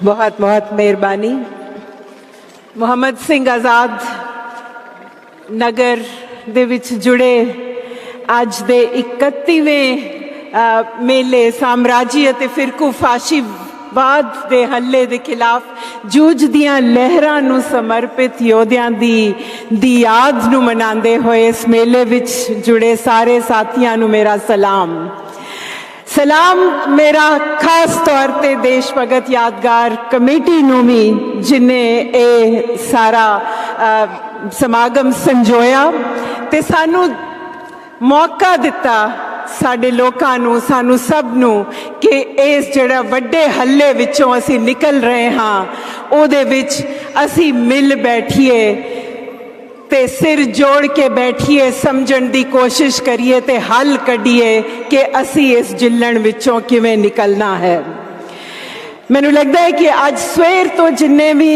बहुत बहुत मेहरबानी। मुहम्मद सिंह आज़ाद नगर ਦੇ ਵਿੱਚ जुड़े ਅੱਜ ਦੇ 31ਵੇਂ ਮੇਲੇ ਸਾਮਰਾਜੀ ਅਤੇ ਫਿਰਕੂ ਫਾਸ਼ੀਵਾਦ ਦੇ ਹੱਲੇ ਦੇ ਖਿਲਾਫ ਜੂਝ ਦੀਆਂ ਲਹਿਰਾਂ ਨੂੰ ਸਮਰਪਿਤ ਯੋਧਿਆਂ ਦੀ ਯਾਦ ਨੂੰ ਮਨਾਉਂਦੇ ਹੋਏ ਇਸ ਮੇਲੇ ਵਿੱਚ जुड़े ਸਾਰੇ ਸਾਥੀਆਂ ਨੂੰ ਮੇਰਾ सलाम मेरा खास तौर पे देश भगत यादगार कमेटी नूं भी जिन्हें ये सारा समागम संजोया ते सानू मौका दिता साडे लोकां नूं सानू सब नूं कि इस जिहड़ा वड्डे हल्ले विचों असीं निकल रहे हाँ उहदे विच असीं मिल बैठिए ते सिर जोड़ के बैठिए समझण दी कोशिश करिए ते हल कढिए कि असी इस जिल्लण विचों किवें निकलना है। मैनू लगता है कि अज सवेर तो जिन्ने भी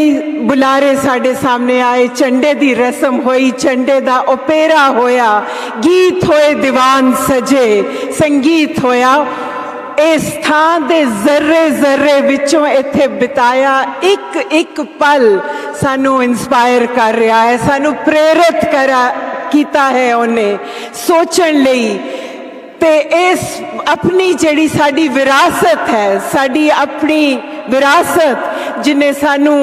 बुलारे साडे सामने आए झंडे दी रस्म होई झंडे दा ओपेरा होया गीत होए दीवान सजे संगीत होया इस थां दे जर्रे जर्रे विचों इत्थे बिताया एक एक पल सानू इंस्पायर कर रहा है सानू प्रेरित कीता है उन्हें सोचण लई ते इस अपनी जिहड़ी साडी विरासत है साडी अपनी विरासत जिन्हें सानू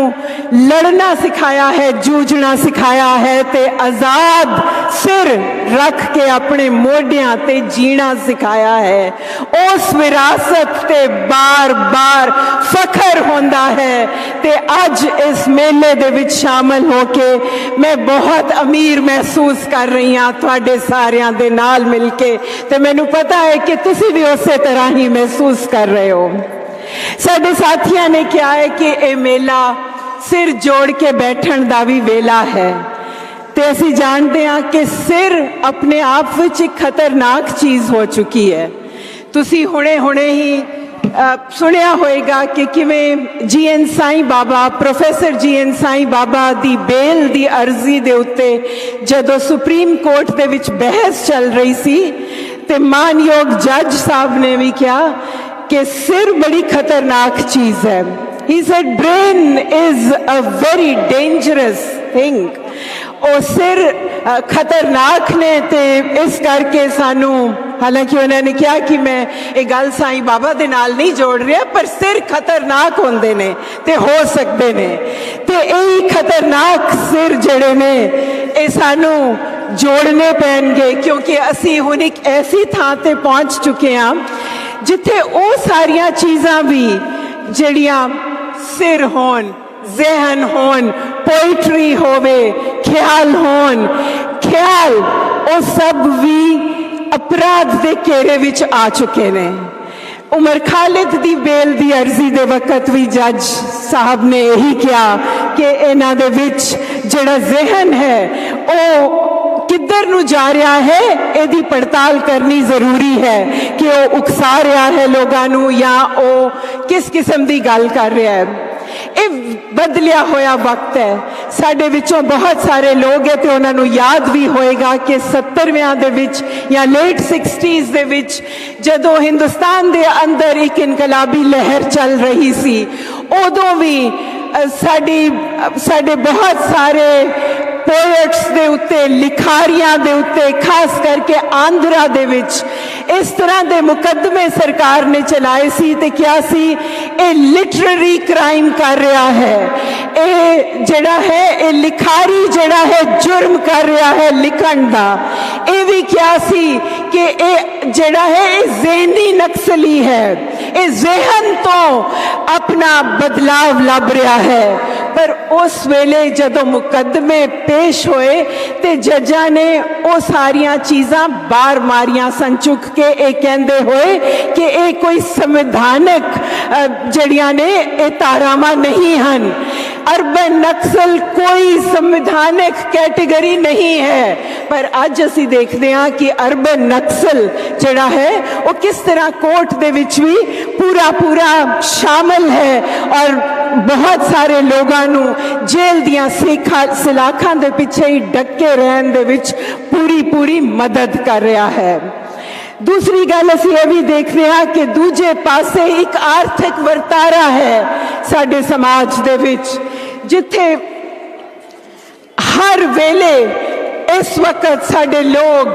लड़ना सिखाया है जूझना सिखाया है ते आज़ाद सिर रख के अपने मोढियां ते जीना सिखाया है उस विरासत ते बार बार फखर होंदा है ते अज इस मेले दे विच शामिल होके मैं बहुत अमीर महसूस कर रही हाँ तुहाडे सारियां दे नाल मिल के ते मैनू पता है कि तुसी भी उसे तरह ही महसूस कर रहे हो। साडे साथियों ने कहा है कि ये मेला सिर जोड़ के बैठण दा भी वेला है ते असीं जानते हैं कि सिर अपने आप विच एक खतरनाक चीज़ हो चुकी है। तुसी हुणे हुणे ही सुनिया होएगा कि किवें G N. Sai Baba professor G N. Sai Baba दी बेल दी अर्जी दे उत्ते जदों सुप्रीम कोर्ट दे विच बहस चल रही सी ते मानयोग जज साहब ने भी कहा कि सिर बड़ी खतरनाक चीज है। He said brain is a very dangerous thing। और सिर खतरनाक ने ते इस करके सानू हालांकि उन्होंने कहा कि मैं ये गल साईं बाबा दे नाल नहीं जोड़ रहा पर सिर खतरनाक होंदे ने ते हो सकते ने ते यही खतरनाक सिर जड़े ने ये सानू जोड़ने पैणगे क्योंकि असी हुण एक ऐसी थां ते पहुंच चुके हैं जिथे वो सारिया चीज़ां भी जड़ियां सिर होन जहन होन पोइट्री होवे ख्याल होन ख्याल वो सब भी अपराध दे घेरे विच आ चुके ने। उमर खालिद दी बेल दी अर्जी दे वक्त भी जज साहब ने यही कहा कि इन्हां दे विच जिहड़ा जहन है वो किधर नू जा रहा है यदी पड़ताल करनी जरूरी है कि वो उकसा रहा है लोगों नू या वो किस किस्म की गल कर रहा है। ये बदलिया होया वक्त है साडे विचों बहुत सारे लोग है तो उन्होंने याद भी होएगा कि 70वें दे विच या लेट 60s दे विच जदों हिंदुस्तान दे अंदर एक इनकलाबी लहर चल रही सी उदों भी साडे बहुत सारे पोएट्स दे उत्ते लिखारियां दे उत्ते खास करके आंध्रा दे विच इस तरह के मुकदमे सरकार ने चलाए सी ते क्या सी ए लिटरेरी क्राइम कर रहा है ए जड़ा है ए लिखारी जड़ा है जुर्म कर रहा है लिखण दा ए भी क्या सी कि ए जड़ा है ए ज़हनी नक्सली है ए जहन तो अपना बदलाव लब रहा है पर उस वेले जदों मुकदमे पेश होए ते जजा ने वो सारिया चीज़ां बार मारिया सन चुक के ये कहते हुए कि ये कोई संविधानिक जड़ियां ने ये तारामा नहीं हन। अर्बन नक्सल कोई संविधानिक कैटेगरी नहीं है पर अज असी देखते हैं कि अर्बन नक्सल जड़ा है वो किस तरह कोर्ट दे विच भी पूरा पूरा शामिल है और बहुत सारे लोगों नू जेल दियां सिलाखां दे पिछे ही डके रहन दे विच पूरी पूरी मदद कर रहा है। दूसरी गल असीं ये भी देखते हैं कि दूजे पासे एक आर्थिक वरतारा है साडे समाज दे विच, जिथे हर वेले इस वक्त साडे लोग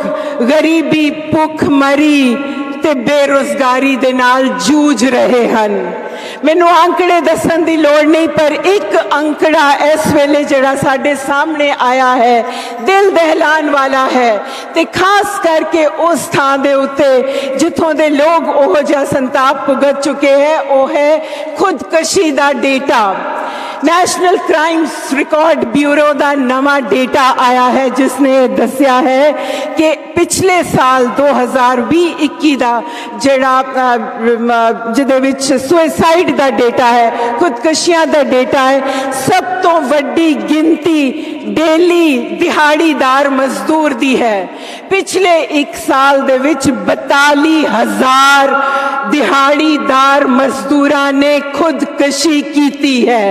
गरीबी, भुखमरी ते बेरोजगारी दे नाल जूझ रहे हन। मैनू आंकड़े दसन की लोड़ नहीं, पर एक आंकड़ा इस वेले जिहड़ा साडे सामने आया है दिल दहलान वाला है, ते खास करके उस थां दे उत्ते जिथों दे लोग ओह जिहा संताप भुगत चुके हैं, वह है खुदकशी का data. National crimes record bureau का नवा डेटा आया है जिसने दसिया है कि पिछले साल 2020-21 का जिहदे विच सुसाइड का डेटा है, खुदकशियां का डेटा है, सब तो वड्डी गिनती डेली दिहाड़ीदार मजदूर दी है। पिछले एक साल दे विच 42,000 दिहाड़ीदार मजदूरां ने खुदकशी कीती है।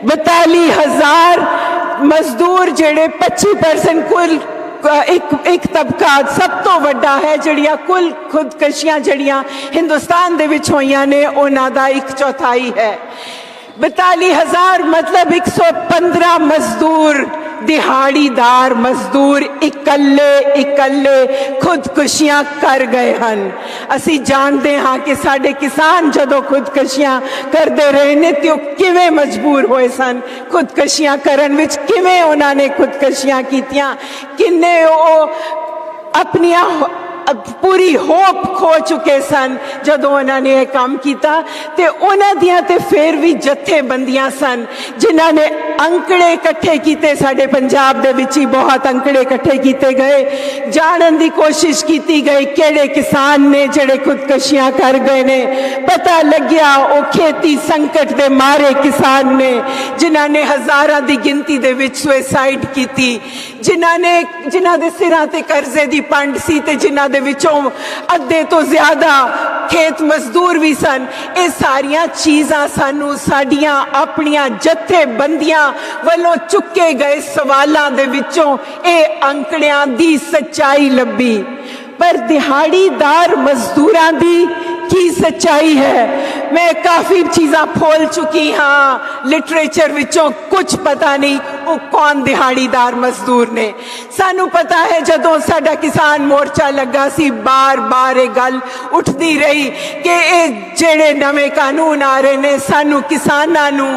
42,000 मजदूर जेड़े 25% कुल एक तबका सब तो वड्डा है जड़ियां कुल खुदकशियां जड़ियां हिंदुस्तान दे विच होइयां ने उन्हां दा 1/4 है। 42,000 मतलब 115 मजदूर, दिहाड़ीदार मजदूर इकल्ले खुदकुशियां कर गए हन। असी जानते हाँ कि साडे किसान जदों खुदकशियां करते रहे ने तो किवें मजबूर होए सन खुदकशियां करन विच, किवें उन्हां ने खुदकशियां कीतियां, किन्ने ओ अपनियां पूरी होप खो चुके सन जदों उन्होंने यह काम किया। ते उन्हां दियां ते फिर भी जथेबंदियां सन जिन्हां ने अंकड़े इकट्ठे किए, साडे पंजाब दे विच ही बहुत अंकड़े इकट्ठे किए गए, जानन दी कोशिश की गई किहड़े किसान ने जिहड़े खुदकशियां कर गए ने। पता लग्या वो खेती संकट दे मारे किसान ने जिन्हां ने हज़ारां दी गिनती दे विच सुसाइड की, जिन्हां दे सिरां ते कर्जे दी पंड सी ते जिन्हां दे विचों अद्धे तो ज्यादा खेत मजदूर भी सन। ये सारियां चीज़ां सानू साडियां अपनियां जथेबंदियां वालों चुके गए सवालों दे विचों ये अंकड़ियां दी सच्चाई लभी। पर दिहाड़ीदार मजदूरां दी की सच्चाई है? मैं काफी चीज़ां खोल चुकी हाँ, लिटरेचर विचों कुछ पता नहीं वो कौन दिहाड़ीदार मजदूर ने। सानू पता है जदों साडा किसान मोर्चा लगा सी, बार बार ये गल उठती रही कि ये जेड़े नवे कानून आ रहे ने सानू किसानां नू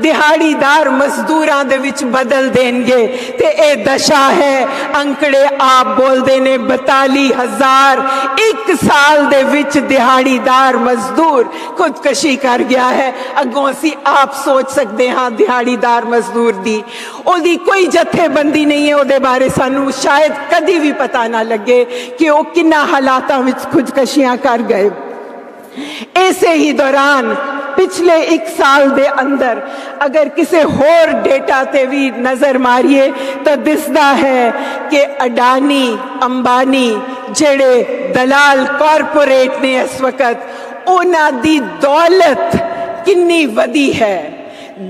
दिहाड़ीदार मजदूरां दे विच बदल देंगे। ते ये दशा है, अंकड़े आप बोलते ने 42,000 एक साल दे विच दिहाड़ीदार मजदूर खुदकशी कर गया है। अगों असी आप सोच सकते हाँ दिहाड़ीदार मजदूर दी ओदी कोई जथेबंदी नहीं है, ओदे बारे सानू शायद कदी भी पता ना लगे कि वो किन्ना हालातां विच खुदकशियां कर गए। ऐसे ही दौरान पिछले एक साल दे अंदर अगर किसी होर डेटा ते भी नजर मारिए तो दिसदा है कि अडानी अंबानी जेड़े दलाल कॉरपोरेट ने इस वक्त उन्हां दी दौलत किन्नी वधी है।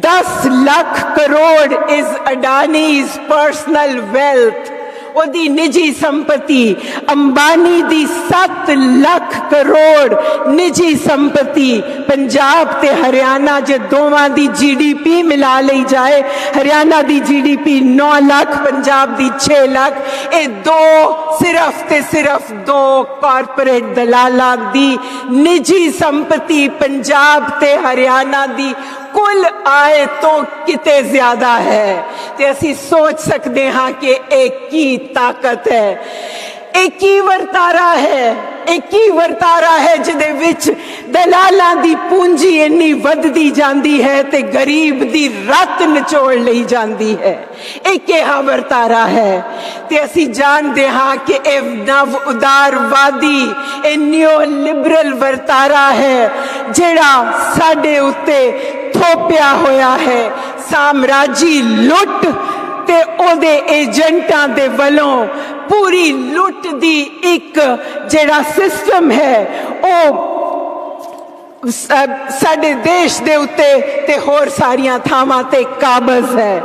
10 lakh crore is Adanis personal wealth, ओदी निजी संपत्ति। अंबानी दी 7 लाख करोड़ निजी संपत्ति। पंजाब ते हरियाणा जे दोवां दी जीडीपी मिला ली जाए, हरियाणा दी जीडीपी 9 लाख, पंजाब दी 6 लाख। ये सिर्फ दो कॉरपोरेट दलालां दी निजी संपत्ति पंजाब ते हरियाणा दी कुल आय तो किते ज्यादा है। ते असी सोच सकते हाँ कि एक की ताकत है, एक ही वर्तारा है, एक ही वर्तारा है जिदे विच दलालां दी पूंजी इन्नी वधदी जांदी है ते गरीब दी रत निचोड़ लई जांदी है। एक यह वर्तारा है ते असी जानते हाँ कि ए नव उदारवादी ए न्यो लिबरल वर्तारा है जेड़ा साडे उत्ते थोपिया होया है। साम्राजी लुट ते ओदे एजेंटां दे वलों पूरी लुट दी एक जेड़ा सिस्टम है ओ साडे देश दे उत्ते ते होर सारियां थावां ते काबज है।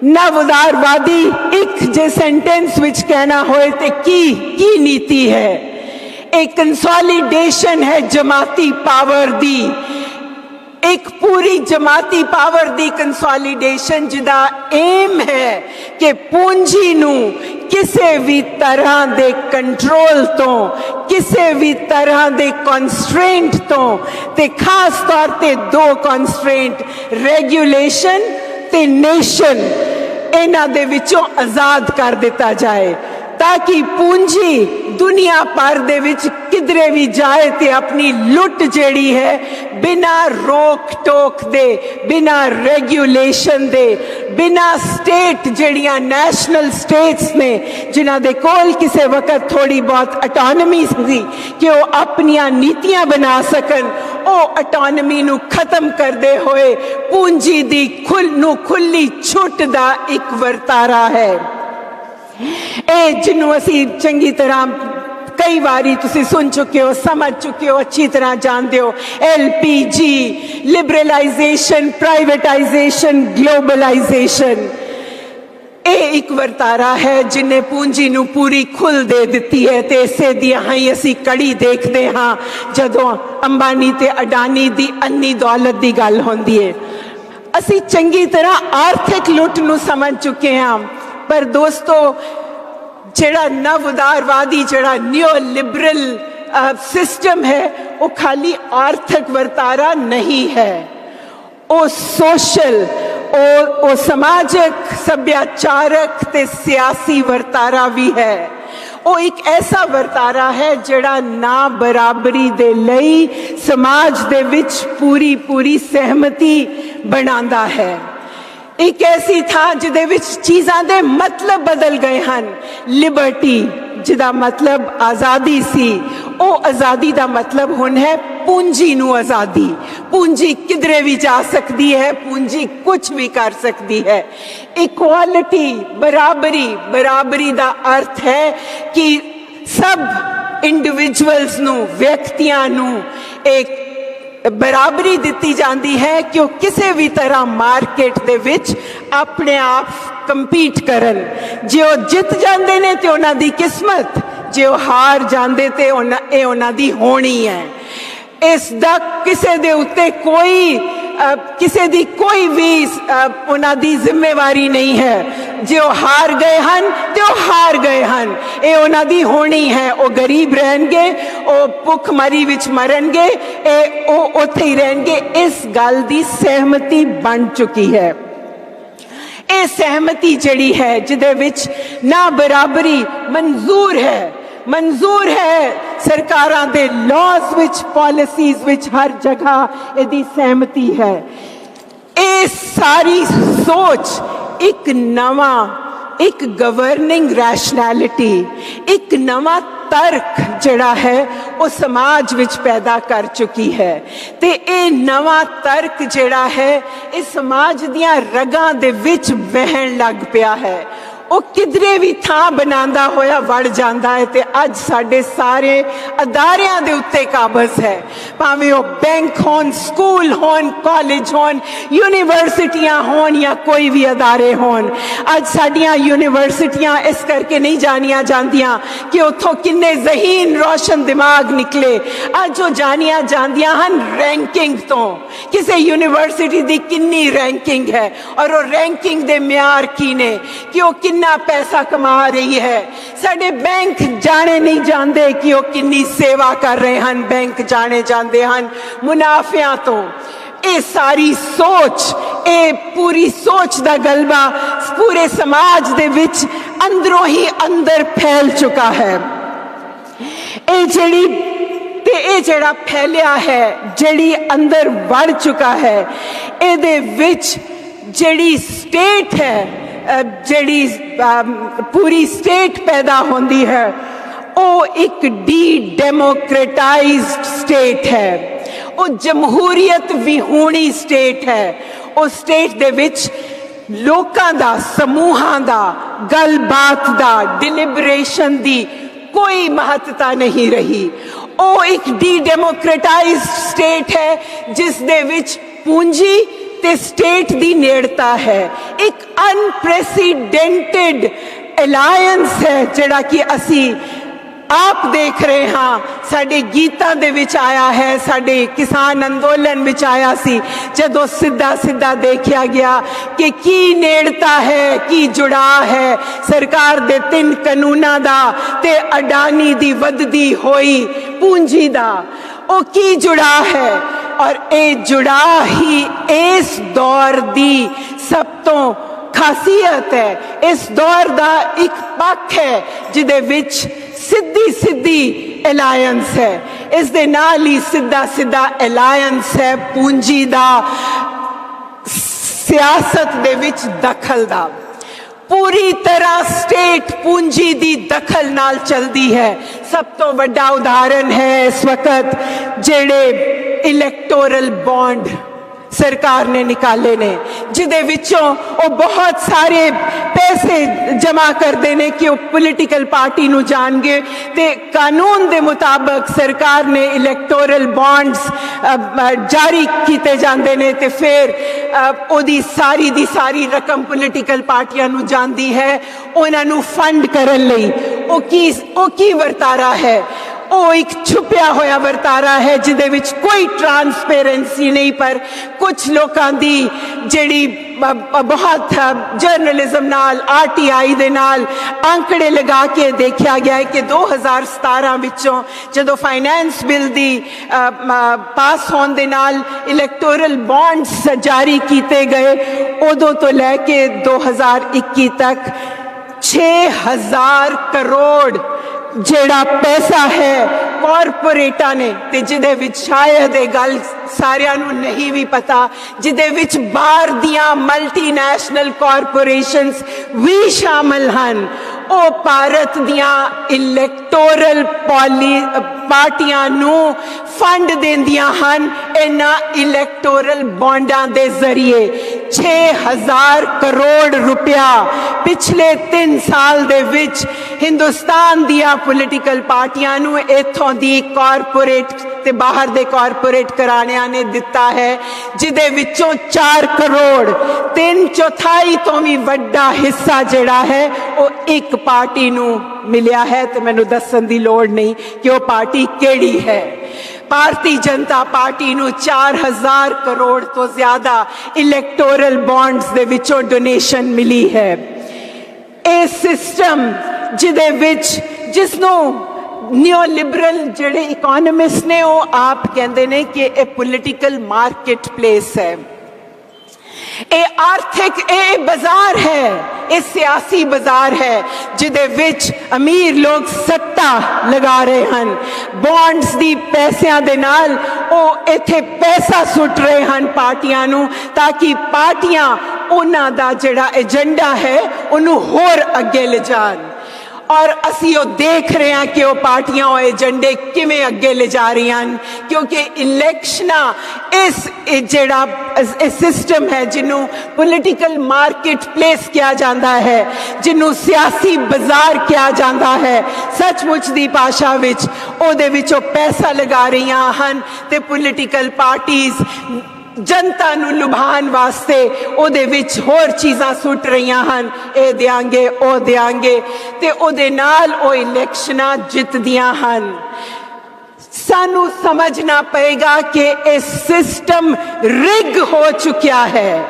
नव उदारवादी एक जे सेंटेंस विच कहना होए ते की नीति है? एक कंसोलिडेशन है जमाती पावर दी, एक पूरी जमाती पावर दी कंसोलिडेशन जिदा एम है कि पूंजी नू किसी भी तरह दे कंट्रोल तो, किसी भी तरह दे कॉन्स्ट्रेंट तो, ते खास तौर ते दो कॉन्स्ट्रेंट रेगुलेशन ते नेशन, इन्हां दे विचों आजाद कर दिता जाए ताकि पूंजी दुनिया भर दे विच किधरे भी जाए ते अपनी लुट जेड़ी है बिना रोक टोक दे, बिना रेगुलेशन दे, बिना स्टेट जेड़ियां नेशनल स्टेट्स ने जिन्हां दे कोल किसी वक्त थोड़ी बहुत ऑटोनॉमी सी कि वो अपनियां नीतियां बना सकन, ओ ऑटोनॉमी नू खत्म करदे होए पूंजी दी खुली छुट दा एक वर्तारा है। जिन्हों असी चंगी तरह कई बारी तुसी सुन चुके हो, समझ चुके हो, अच्छी तरह जानते हो, LPG, लिबरलाइजेशन, प्राइवेटाइजेशन, ग्लोबलाइजेशन, ये एक वर्तारा है जिन्हें पूंजी नू पूरी खुल दे दिती है। ते इसे दी ही असी कड़ी देखते हाँ जदों अंबानी ते अडानी दी अन्नी दौलत दी गल होंदी है। असी चंगी तरह आर्थिक लुट नू समझ चुके हैं, पर दोस्तों जेड़ा नव उदारवादी जेड़ा न्यू लिबरल सिस्टम है वो खाली आर्थिक वर्तारा नहीं है, वो सोशल, वो समाजिक, सभ्याचारक ते सियासी वर्तारा भी है। वो एक ऐसा वर्तारा है जेड़ा ना बराबरी दे लई समाज दे विच पूरी पूरी सहमति बनांदा है। एक ऐसी था जिदे विच चीज़ां दे मतलब बदल गए हन। लिबर्टी जिदा मतलब आज़ादी सी, ओ आज़ादी दा मतलब हुन है पूंजी नू आज़ादी। पूंजी किधरे भी जा सकती है, पूंजी कुछ भी कर सकती है। इक्वालिटी, बराबरी, बराबरी दा अर्थ है कि सब इंडिविजुअल्स नू, व्यक्तियां नू एक बराबरी दिती जाती है कि वो किसी भी तरह मार्केट दे विच अपने आप कंपीट करन। जे वो जित जाते ने तो उन्हां दी किस्मत, जे वो हार जाते तो उन्हां दी होनी है। इसदा किसी दे उत्ते कोई किसी दी कोई भी उन्हां दी जिम्मेवारी नहीं है। जो हार गए हन तो हार गए हन, ये उन्हां दी होनी है। वो गरीब रहनगे, वो भुखमरी विच मरनगे, वो उत्थे ही रहनगे। इस गल दी सहमति बन चुकी है। ये सहमति जड़ी है जिदे विच ना बराबरी मंजूर है सरकारां दे लॉज विच, पॉलिसीज विच, हर जगह इहदी सहमति है। ये सारी सोच एक नवा, एक गवर्निंग रैशनैलिटी, एक नवा तर्क जड़ा है वो समाज विच पैदा कर चुकी है। ते ये नवा तर्क जड़ा है इस समाज दियां रगां दे विच बहन लग पिया है। वो किधरे भी थां बनांदा होया वड़ जांदा है। ते अज साडे सारे अदारियां दे उत्ते काबज है, भावें वो बैंक होन, स्कूल होन, कॉलेज होन, यूनिवर्सिटियां होन या कोई भी अदारे होन। अज साडियां यूनिवर्सिटियां इस करके नहीं जानियां जांदियां कि उथों किन्ने ज़हीन रोशन दिमाग निकले। अज वो जानियां जांदियां हन रैंकिंग तो, किसी यूनिवर्सिटी दी किन्नी रैंकिंग है और वो रैंकिंग दे म्यार की ने कि वो किन्ना पैसा कमा रही है। साडे बैंक जाने नहीं जानते कि वो किन्नी सेवा कर रहे हैं, बैंक जाने जानते हैं मुनाफियां तो। ये सारी सोच, ये पूरी सोच दा गलबा पूरे समाज दे विच अंदरों ही अंदर फैल चुका है। ये जड़ा फैलिया है, जड़ी अंदर वड़ चुका है, एदे विच जड़ी स्टेट है, जड़ी पूरी स्टेट पैदा होंदी है, वो एक डेमोक्रेटाइज्ड स्टेट है। वो जमहूरीयत विहूणी स्टेट है। वो स्टेट दे विच लोकां दा, समूहां दा, गलबात दा, डिलिबरेशन दी कोई महत्ता नहीं रही। वो एक डेमोक्रेटाइज्ड स्टेट है जिस दे विच पूंजी ते स्टेट दी नेड़ता है। एक अनप्रेसिडेंटेड अलायंस है जड़ा कि असी ਆਪ ਦੇਖ ਰਹੇ ਹਾਂ, ਸਾਡੇ ਗੀਤਾਂ ਦੇ ਵਿੱਚ ਆਇਆ ਹੈ, ਸਾਡੇ ਕਿਸਾਨ ਅੰਦੋਲਨ ਵਿੱਚ ਆਇਆ ਸੀ, ਜਦੋਂ ਸਿੱਧਾ ਸਿੱਧਾ ਦੇਖਿਆ ਗਿਆ ਕਿ ਕੀ ਨੇੜਤਾ ਹੈ, ਕੀ ਜੁੜਾਅ ਹੈ ਸਰਕਾਰ ਦੇ 3 ਕਾਨੂੰਨਾਂ ਦਾ ਤੇ ਅਡਾਨੀ ਦੀ ਵੱਧਦੀ ਹੋਈ ਪੂੰਜੀ ਦਾ। ਉਹ ਕੀ ਜੁੜਾਅ ਹੈ, ਔਰ ਇਹ ਜੁੜਾਅ ਹੀ ਇਸ ਦੌਰ ਦੀ ਸਭ ਤੋਂ ਖਾਸੀਅਤ ਹੈ। ਇਸ ਦੌਰ ਦਾ ਇੱਕ ਪੱਖ ਹੈ ਜਿਹਦੇ ਵਿੱਚ ਸਿੱਧੀ ਅਲਾਇੰਸ ਹੈ। ਇਸ ਦੇ ਨਾਲ ਹੀ ਸਿੱਧਾ ਅਲਾਇੰਸ ਹੈ ਪੂੰਜੀ ਦਾ, ਸਿਆਸਤ ਦੇ ਵਿੱਚ ਦਖਲ ਦਾ। ਪੂਰੀ ਤਰ੍ਹਾਂ ਸਟੇਟ ਪੂੰਜੀ ਦੀ ਦਖਲ ਨਾਲ ਚਲਦੀ ਹੈ। ਸਭ ਤੋਂ ਵੱਡਾ ਉਦਾਹਰਨ ਹੈ ਇਸ ਵਕਤ ਜਿਹੜੇ ਇਲੈਕਟੋਰਲ ਬੌਂਡ ਸਰਕਾਰ ਨੇ ਨਿਕਾਲੇ ਨੇ, ਜਿਹਦੇ ਵਿੱਚੋਂ ਉਹ ਬਹੁਤ ਸਾਰੇ ਪੈਸੇ ਜਮਾ ਕਰਦੇ ਨੇ ਕਿ ਉਹ ਪੋਲੀਟੀਕਲ ਪਾਰਟੀ ਨੂੰ ਜਾਣਗੇ, ਤੇ ਕਾਨੂੰਨ ਦੇ ਮੁਤਾਬਕ ਸਰਕਾਰ ਨੇ ਇਲੈਕਟੋਰਲ ਬੌਂਡਸ ਜਾਰੀ ਕੀਤੇ ਜਾਂਦੇ ਨੇ, ਤੇ ਫਿਰ ਉਹਦੀ ਸਾਰੀ ਦੀ ਸਾਰੀ ਰਕਮ ਪੋਲੀਟੀਕਲ ਪਾਰਟੀਆਂ ਨੂੰ ਜਾਂਦੀ ਹੈ ਉਹਨਾਂ ਨੂੰ ਫੰਡ ਕਰਨ ਲਈ। ਉਹ ਕੀ ਵਰਤਾਰਾ ਹੈ? ਉਹ ਇੱਕ ਛੁਪਿਆ ਹੋਇਆ ਵਰਤਾਰਾ ਹੈ ਜਿਹਦੇ ਵਿੱਚ ਕੋਈ ਟ੍ਰਾਂਸਪੇਰੈਂਸੀ ਨਹੀਂ, ਪਰ ਕੁਝ ਲੋਕਾਂ ਦੀ ਜਿਹੜੀ ਬਹੁਤ ਜਰਨਲਿਜ਼ਮ ਨਾਲ, RTI ਦੇ ਨਾਲ ਅੰਕੜੇ ਲਗਾ ਕੇ ਦੇਖਿਆ ਗਿਆ ਹੈ ਕਿ 2017 ਵਿੱਚੋਂ ਜਦੋਂ ਫਾਈਨੈਂਸ ਬਿੱਲ ਦੀ ਪਾਸ ਹੋਣ ਦੇ ਨਾਲ ਇਲੈਕਟੋਰਲ ਬੌਂਡਸ ਜਾਰੀ ਕੀਤੇ ਗਏ, ਉਦੋਂ ਤੋਂ ਲੈ ਕੇ 2021 ਤੱਕ 6000 ਕਰੋੜ ਜਿਹੜਾ ਪੈਸਾ ਹੈ ਕਾਰਪੋਰੇਟਾਂ ਨੇ, ਤੇ ਜਿਹਦੇ ਵਿੱਚ ਸ਼ਾਇਦ ਇਹ ਗੱਲ ਸਾਰਿਆਂ ਨੂੰ ਨਹੀਂ ਵੀ ਪਤਾ, ਜਿਹਦੇ ਵਿੱਚ ਬਾਹਰ ਦੀਆਂ ਮਲਟੀਨੈਸ਼ਨਲ ਕਾਰਪੋਰੇਸ਼ਨਸ ਵੀ ਸ਼ਾਮਲ ਹਨ। ਉਹ ਭਾਰਤ ਦੀਆਂ ਇਲੈਕਟੋਰਲ ਪਾਰਟੀਆਂ ਨੂੰ ਫੰਡ ਦਿੰਦੀਆਂ ਹਨ ਇਹਨਾਂ ਇਲੈਕਟੋਰਲ ਬੌਂਡਾਂ ਦੇ ਜ਼ਰੀਏ। 6000 ਕਰੋੜ ਰੁਪਇਆ ਪਿਛਲੇ 3 ਸਾਲ ਦੇ ਵਿੱਚ ਹਿੰਦੁਸਤਾਨ ਦੀਆਂ ਪੋਲੀਟੀਕਲ ਪਾਰਟੀਆਂ ਨੂੰ ਇੱਥੋਂ ਦੀ ਕਾਰਪੋਰੇਟ ਤੇ ਬਾਹਰ ਦੇ ਕਾਰਪੋਰੇਟ ਘਰਾਣਿਆਂ ਨੇ ਦਿੱਤਾ ਹੈ, ਜਿਹਦੇ ਵਿੱਚੋਂ 4 ਕਰੋੜ 3/4 ਤੋਂ ਵੀ ਵੱਡਾ ਹਿੱਸਾ ਜਿਹੜਾ ਹੈ ਉਹ ਇੱਕ ਪਾਰਟੀ ਨੂੰ ਮਿਲਿਆ ਹੈ। ਤੇ ਮੈਨੂੰ ਦੱਸਣ ਦੀ ਲੋੜ ਨਹੀਂ ਕਿ ਉਹ ਪਾਰਟੀ ਕਿਹੜੀ ਹੈ। ਭਾਰਤੀ ਜਨਤਾ ਪਾਰਟੀ ਨੂੰ 4000 ਕਰੋੜ ਤੋਂ ਜ਼ਿਆਦਾ ਇਲੈਕਟੋਰਲ ਬੌਂਡਸ ਦੇ ਵਿੱਚੋਂ ਡੋਨੇਸ਼ਨ ਮਿਲੀ ਹੈ। ਇਹ ਸਿਸਟਮ ਜਿਹਦੇ ਵਿੱਚ ਜਿਸਨੂੰ ਨਿਓ ਲਿਬਰਲ ਜਿਹੜੇ ਇਕੋਨੋਮਿਸਟ ਨੇ ਉਹ ਆਪ ਕਹਿੰਦੇ ਨੇ ਕਿ ਇਹ ਪੋਲੀਟੀਕਲ ਮਾਰਕੀਟ ਪਲੇਸ ਹੈ, ਇਹ ਆਰਥਿਕ ਇਹ ਬਾਜ਼ਾਰ ਹੈ, ਇਹ ਸਿਆਸੀ ਬਾਜ਼ਾਰ ਹੈ ਜਿਹਦੇ ਵਿੱਚ ਅਮੀਰ ਲੋਕ ਸੱਟਾ ਲਗਾ ਰਹੇ ਹਨ। ਬੌਂਡਸ ਦੀ ਪੈਸਿਆਂ ਦੇ ਨਾਲ ਉਹ ਇੱਥੇ ਪੈਸਾ ਸੁੱਟ ਰਹੇ ਹਨ ਪਾਰਟੀਆਂ ਨੂੰ, ਤਾਂ ਕਿ ਪਾਰਟੀਆਂ ਉਹਨਾਂ ਦਾ ਜਿਹੜਾ ਏਜੰਡਾ ਹੈ ਉਹਨੂੰ ਹੋਰ ਅੱਗੇ ਲਿਜਾਣ। ਔਰ ਅਸੀਂ ਉਹ ਦੇਖ ਰਹੇ ਹਾਂ ਕਿ ਉਹ ਪਾਰਟੀਆਂ ਉਹ ਏਜੰਡੇ ਕਿਵੇਂ ਅੱਗੇ ਲਿਜਾ ਰਹੀਆਂ ਹਨ, ਕਿਉਂਕਿ ਇਲੈਕਸ਼ਨਾਂ ਇਸ ਜਿਹੜਾ ਸਿਸਟਮ ਹੈ ਜਿਹਨੂੰ ਪੋਲੀਟੀਕਲ ਮਾਰਕੀਟ ਪਲੇਸ ਕਿਹਾ ਜਾਂਦਾ ਹੈ, ਜਿਹਨੂੰ ਸਿਆਸੀ ਬਾਜ਼ਾਰ ਕਿਹਾ ਜਾਂਦਾ ਹੈ, ਸੱਚਮੁੱਚ ਦੀ ਭਾਸ਼ਾ ਵਿੱਚ ਉਹਦੇ ਵਿੱਚ ਉਹ ਪੈਸਾ ਲਗਾ ਰਹੀਆਂ ਹਨ ਤੇ ਪੋਲੀਟੀਕਲ ਪਾਰਟੀਆਂ ਜਨਤਾ ਨੂੰ ਲੁਭਾਉਣ ਵਾਸਤੇ ਉਹਦੇ ਵਿੱਚ ਹੋਰ ਚੀਜ਼ਾਂ ਸੁੱਟ ਰਹੀਆਂ ਹਨ, ਇਹ ਦਿਆਂਗੇ ਉਹ ਦਿਆਂਗੇ, ਤੇ ਉਹਦੇ ਨਾਲ ਉਹ ਇਲੈਕਸ਼ਨਾਂ ਜਿੱਤਦੀਆਂ ਹਨ। ਸਾਨੂੰ ਸਮਝਣਾ ਪਏਗਾ ਕਿ ਇਹ ਸਿਸਟਮ ਰਿਗ ਹੋ ਚੁੱਕਿਆ ਹੈ,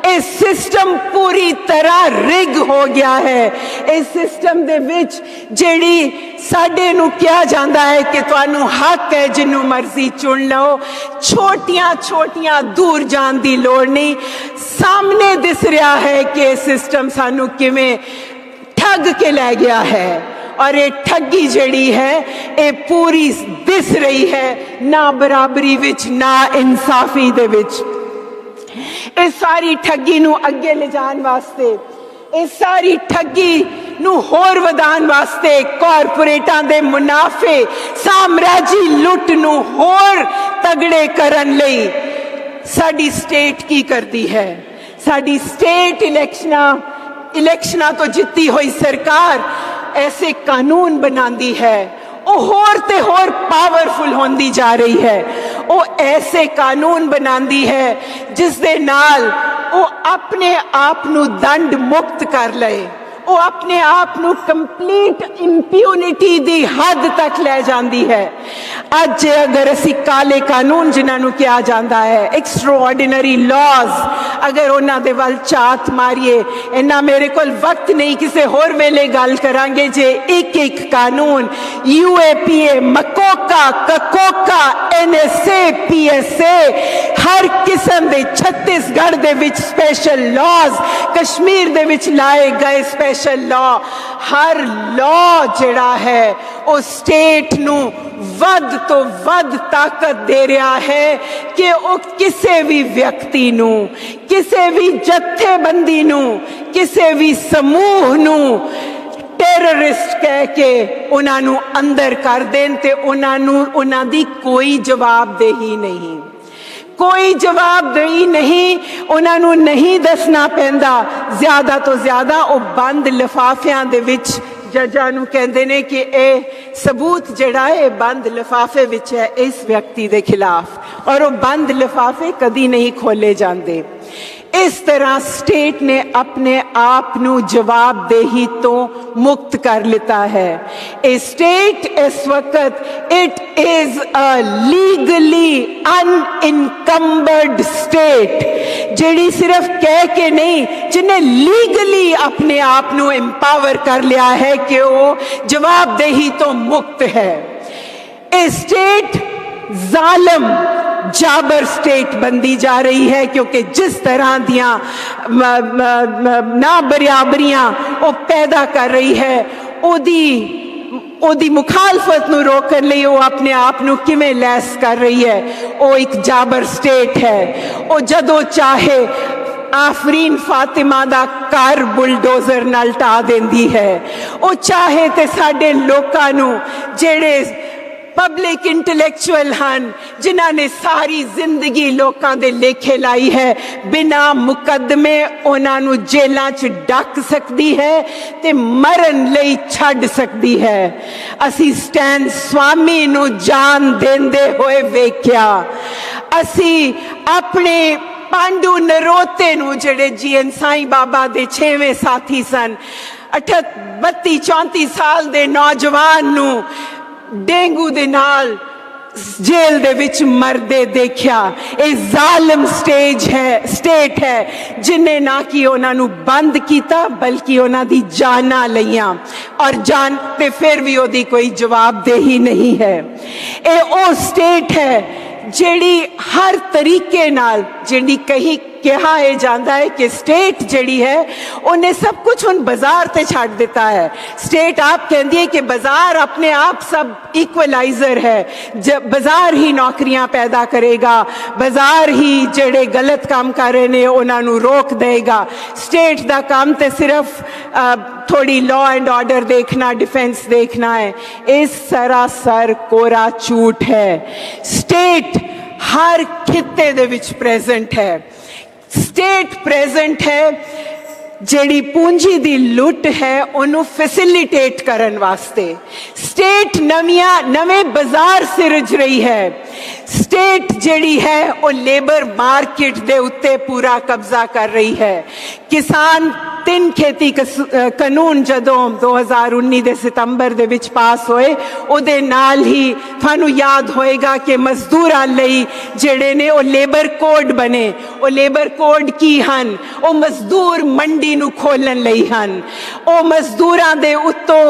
ਇਹ ਸਿਸਟਮ ਪੂਰੀ ਤਰ੍ਹਾਂ ਰਿਗ ਹੋ ਗਿਆ ਹੈ। ਇਸ ਸਿਸਟਮ ਦੇ ਵਿੱਚ ਜਿਹੜੀ ਸਾਡੇ ਨੂੰ ਕਿਹਾ ਜਾਂਦਾ ਹੈ ਕਿ ਤੁਹਾਨੂੰ ਹੱਕ ਹੈ ਜਿਹਨੂੰ ਮਰਜ਼ੀ ਚੁਣ ਲਓ, ਛੋਟੀਆਂ ਦੂਰ ਜਾਣ ਦੀ ਲੋੜ ਨਹੀਂ, ਸਾਹਮਣੇ ਦਿਸ ਰਿਹਾ ਹੈ ਕਿ ਇਹ ਸਿਸਟਮ ਸਾਨੂੰ ਕਿਵੇਂ ਠੱਗ ਕੇ ਲੈ ਗਿਆ ਹੈ। ਔਰ ਇਹ ਠੱਗੀ ਜਿਹੜੀ ਹੈ ਇਹ ਪੂਰੀ ਦਿਸ ਰਹੀ ਹੈ, ਨਾ ਬਰਾਬਰੀ ਵਿੱਚ ਨਾ ਇਨਸਾਫੀ ਦੇ ਵਿੱਚ। ਇਸ ਸਾਰੀ ਠੱਗੀ ਨੂੰ ਅੱਗੇ ਲਿਜਾਣ ਵਾਸਤੇ, ਇਸ ਸਾਰੀ ਠੱਗੀ ਨੂੰ ਹੋਰ ਵਧਾਉਣ ਵਾਸਤੇ, ਕਾਰਪੋਰੇਟਾਂ ਦੇ ਮੁਨਾਫੇ ਸਾਮਰਾਜੀ ਲੁੱਟ ਨੂੰ ਹੋਰ ਤਗੜੇ ਕਰਨ ਲਈ ਸਾਡੀ ਸਟੇਟ ਕੀ ਕਰਦੀ ਹੈ? ਸਾਡੀ ਸਟੇਟ ਇਲੈਕਸ਼ਨਾਂ ਤੋਂ ਜਿੱਤੀ ਹੋਈ ਸਰਕਾਰ ऐसे कानून बनाती है, ਉਹ ਹੋਰ ਤੇ ਹੋਰ ਪਾਵਰਫੁਲ ਹੁੰਦੀ ਜਾ ਰਹੀ ਹੈ। ਉਹ ਐਸੇ ਕਾਨੂੰਨ ਬਣਾਉਂਦੀ ਹੈ ਜਿਸ ਦੇ ਨਾਲ ਉਹ ਆਪਣੇ ਆਪ ਨੂੰ ਦੰਡ ਮੁਕਤ ਕਰ ਲਏ, ਉਹ ਆਪਣੇ ਆਪ ਨੂੰ ਕੰਪਲੀਟ ਇੰਪਿਊਨਿਟੀ ਦੀ ਹੱਦ ਤੱਕ ਲੈ ਜਾਂਦੀ ਹੈ। ਅੱਜ ਅਗਰ ਅਸੀਂ ਕਾਲੇ ਕਾਨੂੰਨ ਜਿਨ੍ਹਾਂ ਨੂੰ ਕਿਹਾ ਜਾਂਦਾ ਹੈ, ਐਕਸਟਰਾਆਰਡੀਨਰੀ ਲਾਜ਼, ਅਗਰ ਉਹਨਾਂ ਦੇ ਵੱਲ ਝਾਤ ਮਾਰੀਏ, ਇੰਨਾ ਮੇਰੇ ਕੋਲ ਵਕਤ ਨਹੀਂ, ਕਿਸੇ ਹੋਰ ਵੇਲੇ ਗੱਲ ਕਰਾਂਗੇ ਜੇ ਇੱਕ ਇੱਕ ਕਾਨੂੰਨ UAPA, ਮਕੋਕਾ, ਕਕੋਕਾ, NSA, PSA, ਹਰ ਕਿਸਮ ਦੇ ਛੱਤੀਸਗੜ੍ਹ ਦੇ ਵਿੱਚ ਸਪੈਸ਼ਲ ਲਾਜ਼, ਕਸ਼ਮੀਰ ਦੇ ਵਿੱਚ ਲਾਏ ਗਏ ਸਪੈਸ਼ਲ ਲਾ, ਹਰ ਲਾ ਜਿਹੜਾ ਹੈ ਉਹ ਸਟੇਟ ਨੂੰ ਵੱਧ ਤੋਂ ਵੱਧ ਤਾਕਤ ਦੇ ਰਿਹਾ ਹੈ ਕਿ ਉਹ ਕਿਸੇ ਵੀ ਵਿਅਕਤੀ ਨੂੰ, ਕਿਸੇ ਵੀ ਜਥੇਬੰਦੀ ਨੂੰ, ਕਿਸੇ ਵੀ ਸਮੂਹ ਨੂੰ ਟੈਰਰਿਸਟ ਕਹਿ ਕੇ ਉਹਨਾਂ ਨੂੰ ਅੰਦਰ ਕਰ ਦੇਣ ਤੇ ਉਹਨਾਂ ਦੀ ਕੋਈ ਜਵਾਬਦੇਹੀ ਨਹੀਂ, ਕੋਈ ਜਵਾਬਦੇਹੀ ਨਹੀਂ, ਉਹਨਾਂ ਨੂੰ ਨਹੀਂ ਦੱਸਣਾ ਪੈਂਦਾ। ਜ਼ਿਆਦਾ ਤੋਂ ਜ਼ਿਆਦਾ ਉਹ ਬੰਦ ਲਿਫਾਫਿਆਂ ਦੇ ਵਿੱਚ ਜੱਜਾਂ ਨੂੰ ਕਹਿੰਦੇ ਨੇ ਕਿ ਇਹ ਸਬੂਤ ਜਿਹੜਾ ਹੈ ਬੰਦ ਲਿਫਾਫੇ ਵਿੱਚ ਹੈ ਇਸ ਵਿਅਕਤੀ ਦੇ ਖਿਲਾਫ, ਔਰ ਉਹ ਬੰਦ ਲਿਫਾਫੇ ਕਦੀ ਨਹੀਂ ਖੋਲੇ ਜਾਂਦੇ। ਇਸ ਤਰ੍ਹਾਂ ਸਟੇਟ ਨੇ ਆਪਣੇ ਆਪ ਨੂੰ ਜਵਾਬਦੇਹੀ ਤੋਂ ਮੁਕਤ ਕਰ ਲਿੱਤਾ ਹੈ। ਇਹ ਸਟੇਟ ਇਸ ਵਕਤ it is a legally unencumbered state, ਜਿਹੜੀ ਸਿਰਫ ਕਹਿ ਕੇ ਨਹੀਂ, ਜਿਹਨੇ ਲੀਗਲੀ ਆਪਣੇ ਆਪ ਨੂੰ ਐਮਪਾਵਰ ਕਰ ਲਿਆ ਹੈ ਕਿ ਉਹ ਜਵਾਬਦੇਹੀ ਤੋਂ ਮੁਕਤ ਹੈ। ਇਹ ਸਟੇਟ ਜ਼ਾਲਮ जाबर स्टेट बनती जा रही है, क्योंकि जिस तरह दियां ना बराबरियां वो पैदा कर रही है, ओदी मुखालफत नूं रोकण लई वो अपने आप नूं किवें लैस कर रही है। वो एक जाबर स्टेट है। वो जदों चाहे आफरीन फातिमा दा घर बुलडोजर नाल ढा देंदी है। वो चाहे ते साडे लोकां नूं जेड़े पब्लिक इंटलैक्चुअल हैं, जिन्हां ने सारी जिंदगी लोकां दे लेखे लाई है, बिना मुकदमे उन्हां नूं जेलां च डक सकती है ते मरन लई छड्ड सकती है। असी स्टैन स्वामी नूं जान देंदे होए वेख्या। असी अपने पांडू नरोते नूं जेड़े जीएन साईं बाबा दे 6वें साथी सन, 32-34 साल दे नौजवान नूं डेंगू दे नाल जेल दे विच मरदे देखिया। ये जालिम स्टेट है जिन्हें ना कि उन्हां नूं बंद किया बल्कि उन्हां दी जाना लईयां, और जान ते फिर भी ओदी कोई जवाबदेही नहीं है। ये ओ स्टेट है ਜਿਹੜੀ हर तरीके नाल जिहड़ी कहा जाता है कि स्टेट जिहड़ी है उन्हें सब कुछ हुण बाजार ते छड्ड दिता है। स्टेट आप कहती है कि बाजार अपने आप सब इक्वलाइजर है, बाजार ही नौकरियां पैदा करेगा, बाजार ही जिहड़े गलत काम कर रहे ने उन्हां नूं रोक देगा। स्टेट दा काम ते सिर्फ थोड़ी लॉ एंड ऑर्डर देखना, डिफेंस देखना है। इस सरासर कोरा झूठ है। स्टेट हर खिते दे विच प्रेजेंट है। स्टेट प्रेजेंट है ਜਿਹੜੀ पूंजी दी लुट है उन्होंने फैसिलिटेट करन वास्ते। स्टेट नवे बाजार सिरज रही है। स्टेट जिहड़ी है वो लेबर मार्केट दे उत्ते पूरा कब्जा कर रही है। किसान 3 खेती कानून जदों 2019 दे सितंबर दे विच पास होए, उहदे नाल ही थानू याद होएगा कि मजदूरां लई जिहड़े ने वो लेबर कोड बने। वो लेबर कोड की हन? वो मजदूर मंडी नू खोलन लई हन। वो मजदूरां दे उत्तों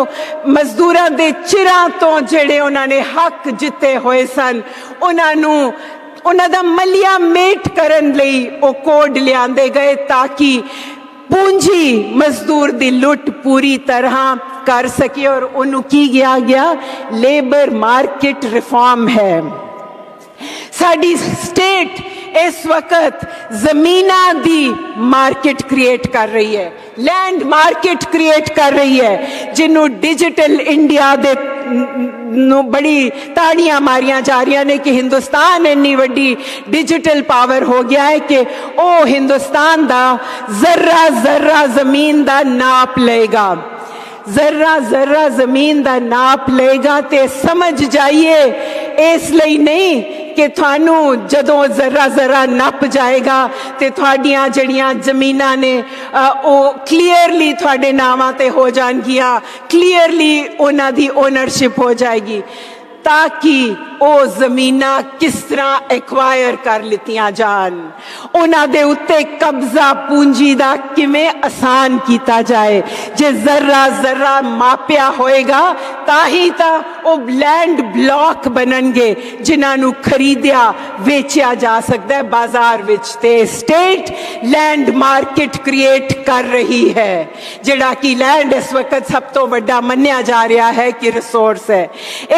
मजदूरां दे चिरां तो जिहड़े उन्हां ने हक जिते होए सन उन्हां दा मलिया मेट करन लई वो कोड लिआंदे गए ताकि पूंजी मजदूर दी लुट पूरी तरह कर सके। और उन्होंने की गया लेबर मार्केट रिफॉर्म है। साडी स्टेट इस वक्त जमीना दी मार्केट क्रिएट कर रही है, लैंड मार्केट क्रिएट कर रही है, जिन्हों डिजिटल इंडिया दे बड़ी ताड़ियां मारियां जा रही ने कि हिंदुस्तान इन्नी वड्डी डिजिटल पावर हो गया है कि ओ हिंदुस्तान दा जर्रा जर्रा जमीन दा नाप लेगा। जर्रा जर्रा जमीन दा नाप लेगा ते समझ जाइए इस लई नहीं कि थानू जदों जरा जरा नप जाएगा ते थोड़ियां जड़ियां जमीनां ने क्लीयरली थोड़े नावां ते हो जाणगियां, क्लीयरली उन्हां दी ओनरशिप हो जाएगी, ताकि ਉਹ ਜ਼ਮੀਨਾਂ ਕਿਸ ਤਰ੍ਹਾਂ ਐਕਵਾਇਰ ਕਰ ਲਿੱਤੀਆਂ ਜਾਣ, ਉਹਨਾਂ ਦੇ ਉੱਤੇ ਕਬਜ਼ਾ ਪੂੰਜੀ ਦਾ ਕਿਵੇਂ ਆਸਾਨ ਕੀਤਾ ਜਾਏ। ਜੇ ਜ਼ਰਾ ਜ਼ਰਾ ਮਾਪਿਆ ਹੋਏਗਾ ਤਾਂ ਹੀ ਤਾਂ ਉਹ ਲੈਂਡ ਬਲੌਕ ਬਣਨਗੇ ਜਿਨ੍ਹਾਂ ਨੂੰ ਖਰੀਦਿਆ ਵੇਚਿਆ ਜਾ ਸਕਦਾ ਹੈ ਬਾਜ਼ਾਰ ਵਿੱਚ। ਤੇ ਸਟੇਟ ਲੈਂਡ ਮਾਰਕੀਟ ਕ੍ਰੀਏਟ ਕਰ ਰਹੀ ਹੈ, ਜਿਹੜਾ ਕਿ ਲੈਂਡ ਇਸ ਵਕਤ ਸਭ ਤੋਂ ਵੱਡਾ ਮੰਨਿਆ ਜਾ ਰਿਹਾ ਹੈ ਕਿ ਰਿਸੋਰਸ ਹੈ।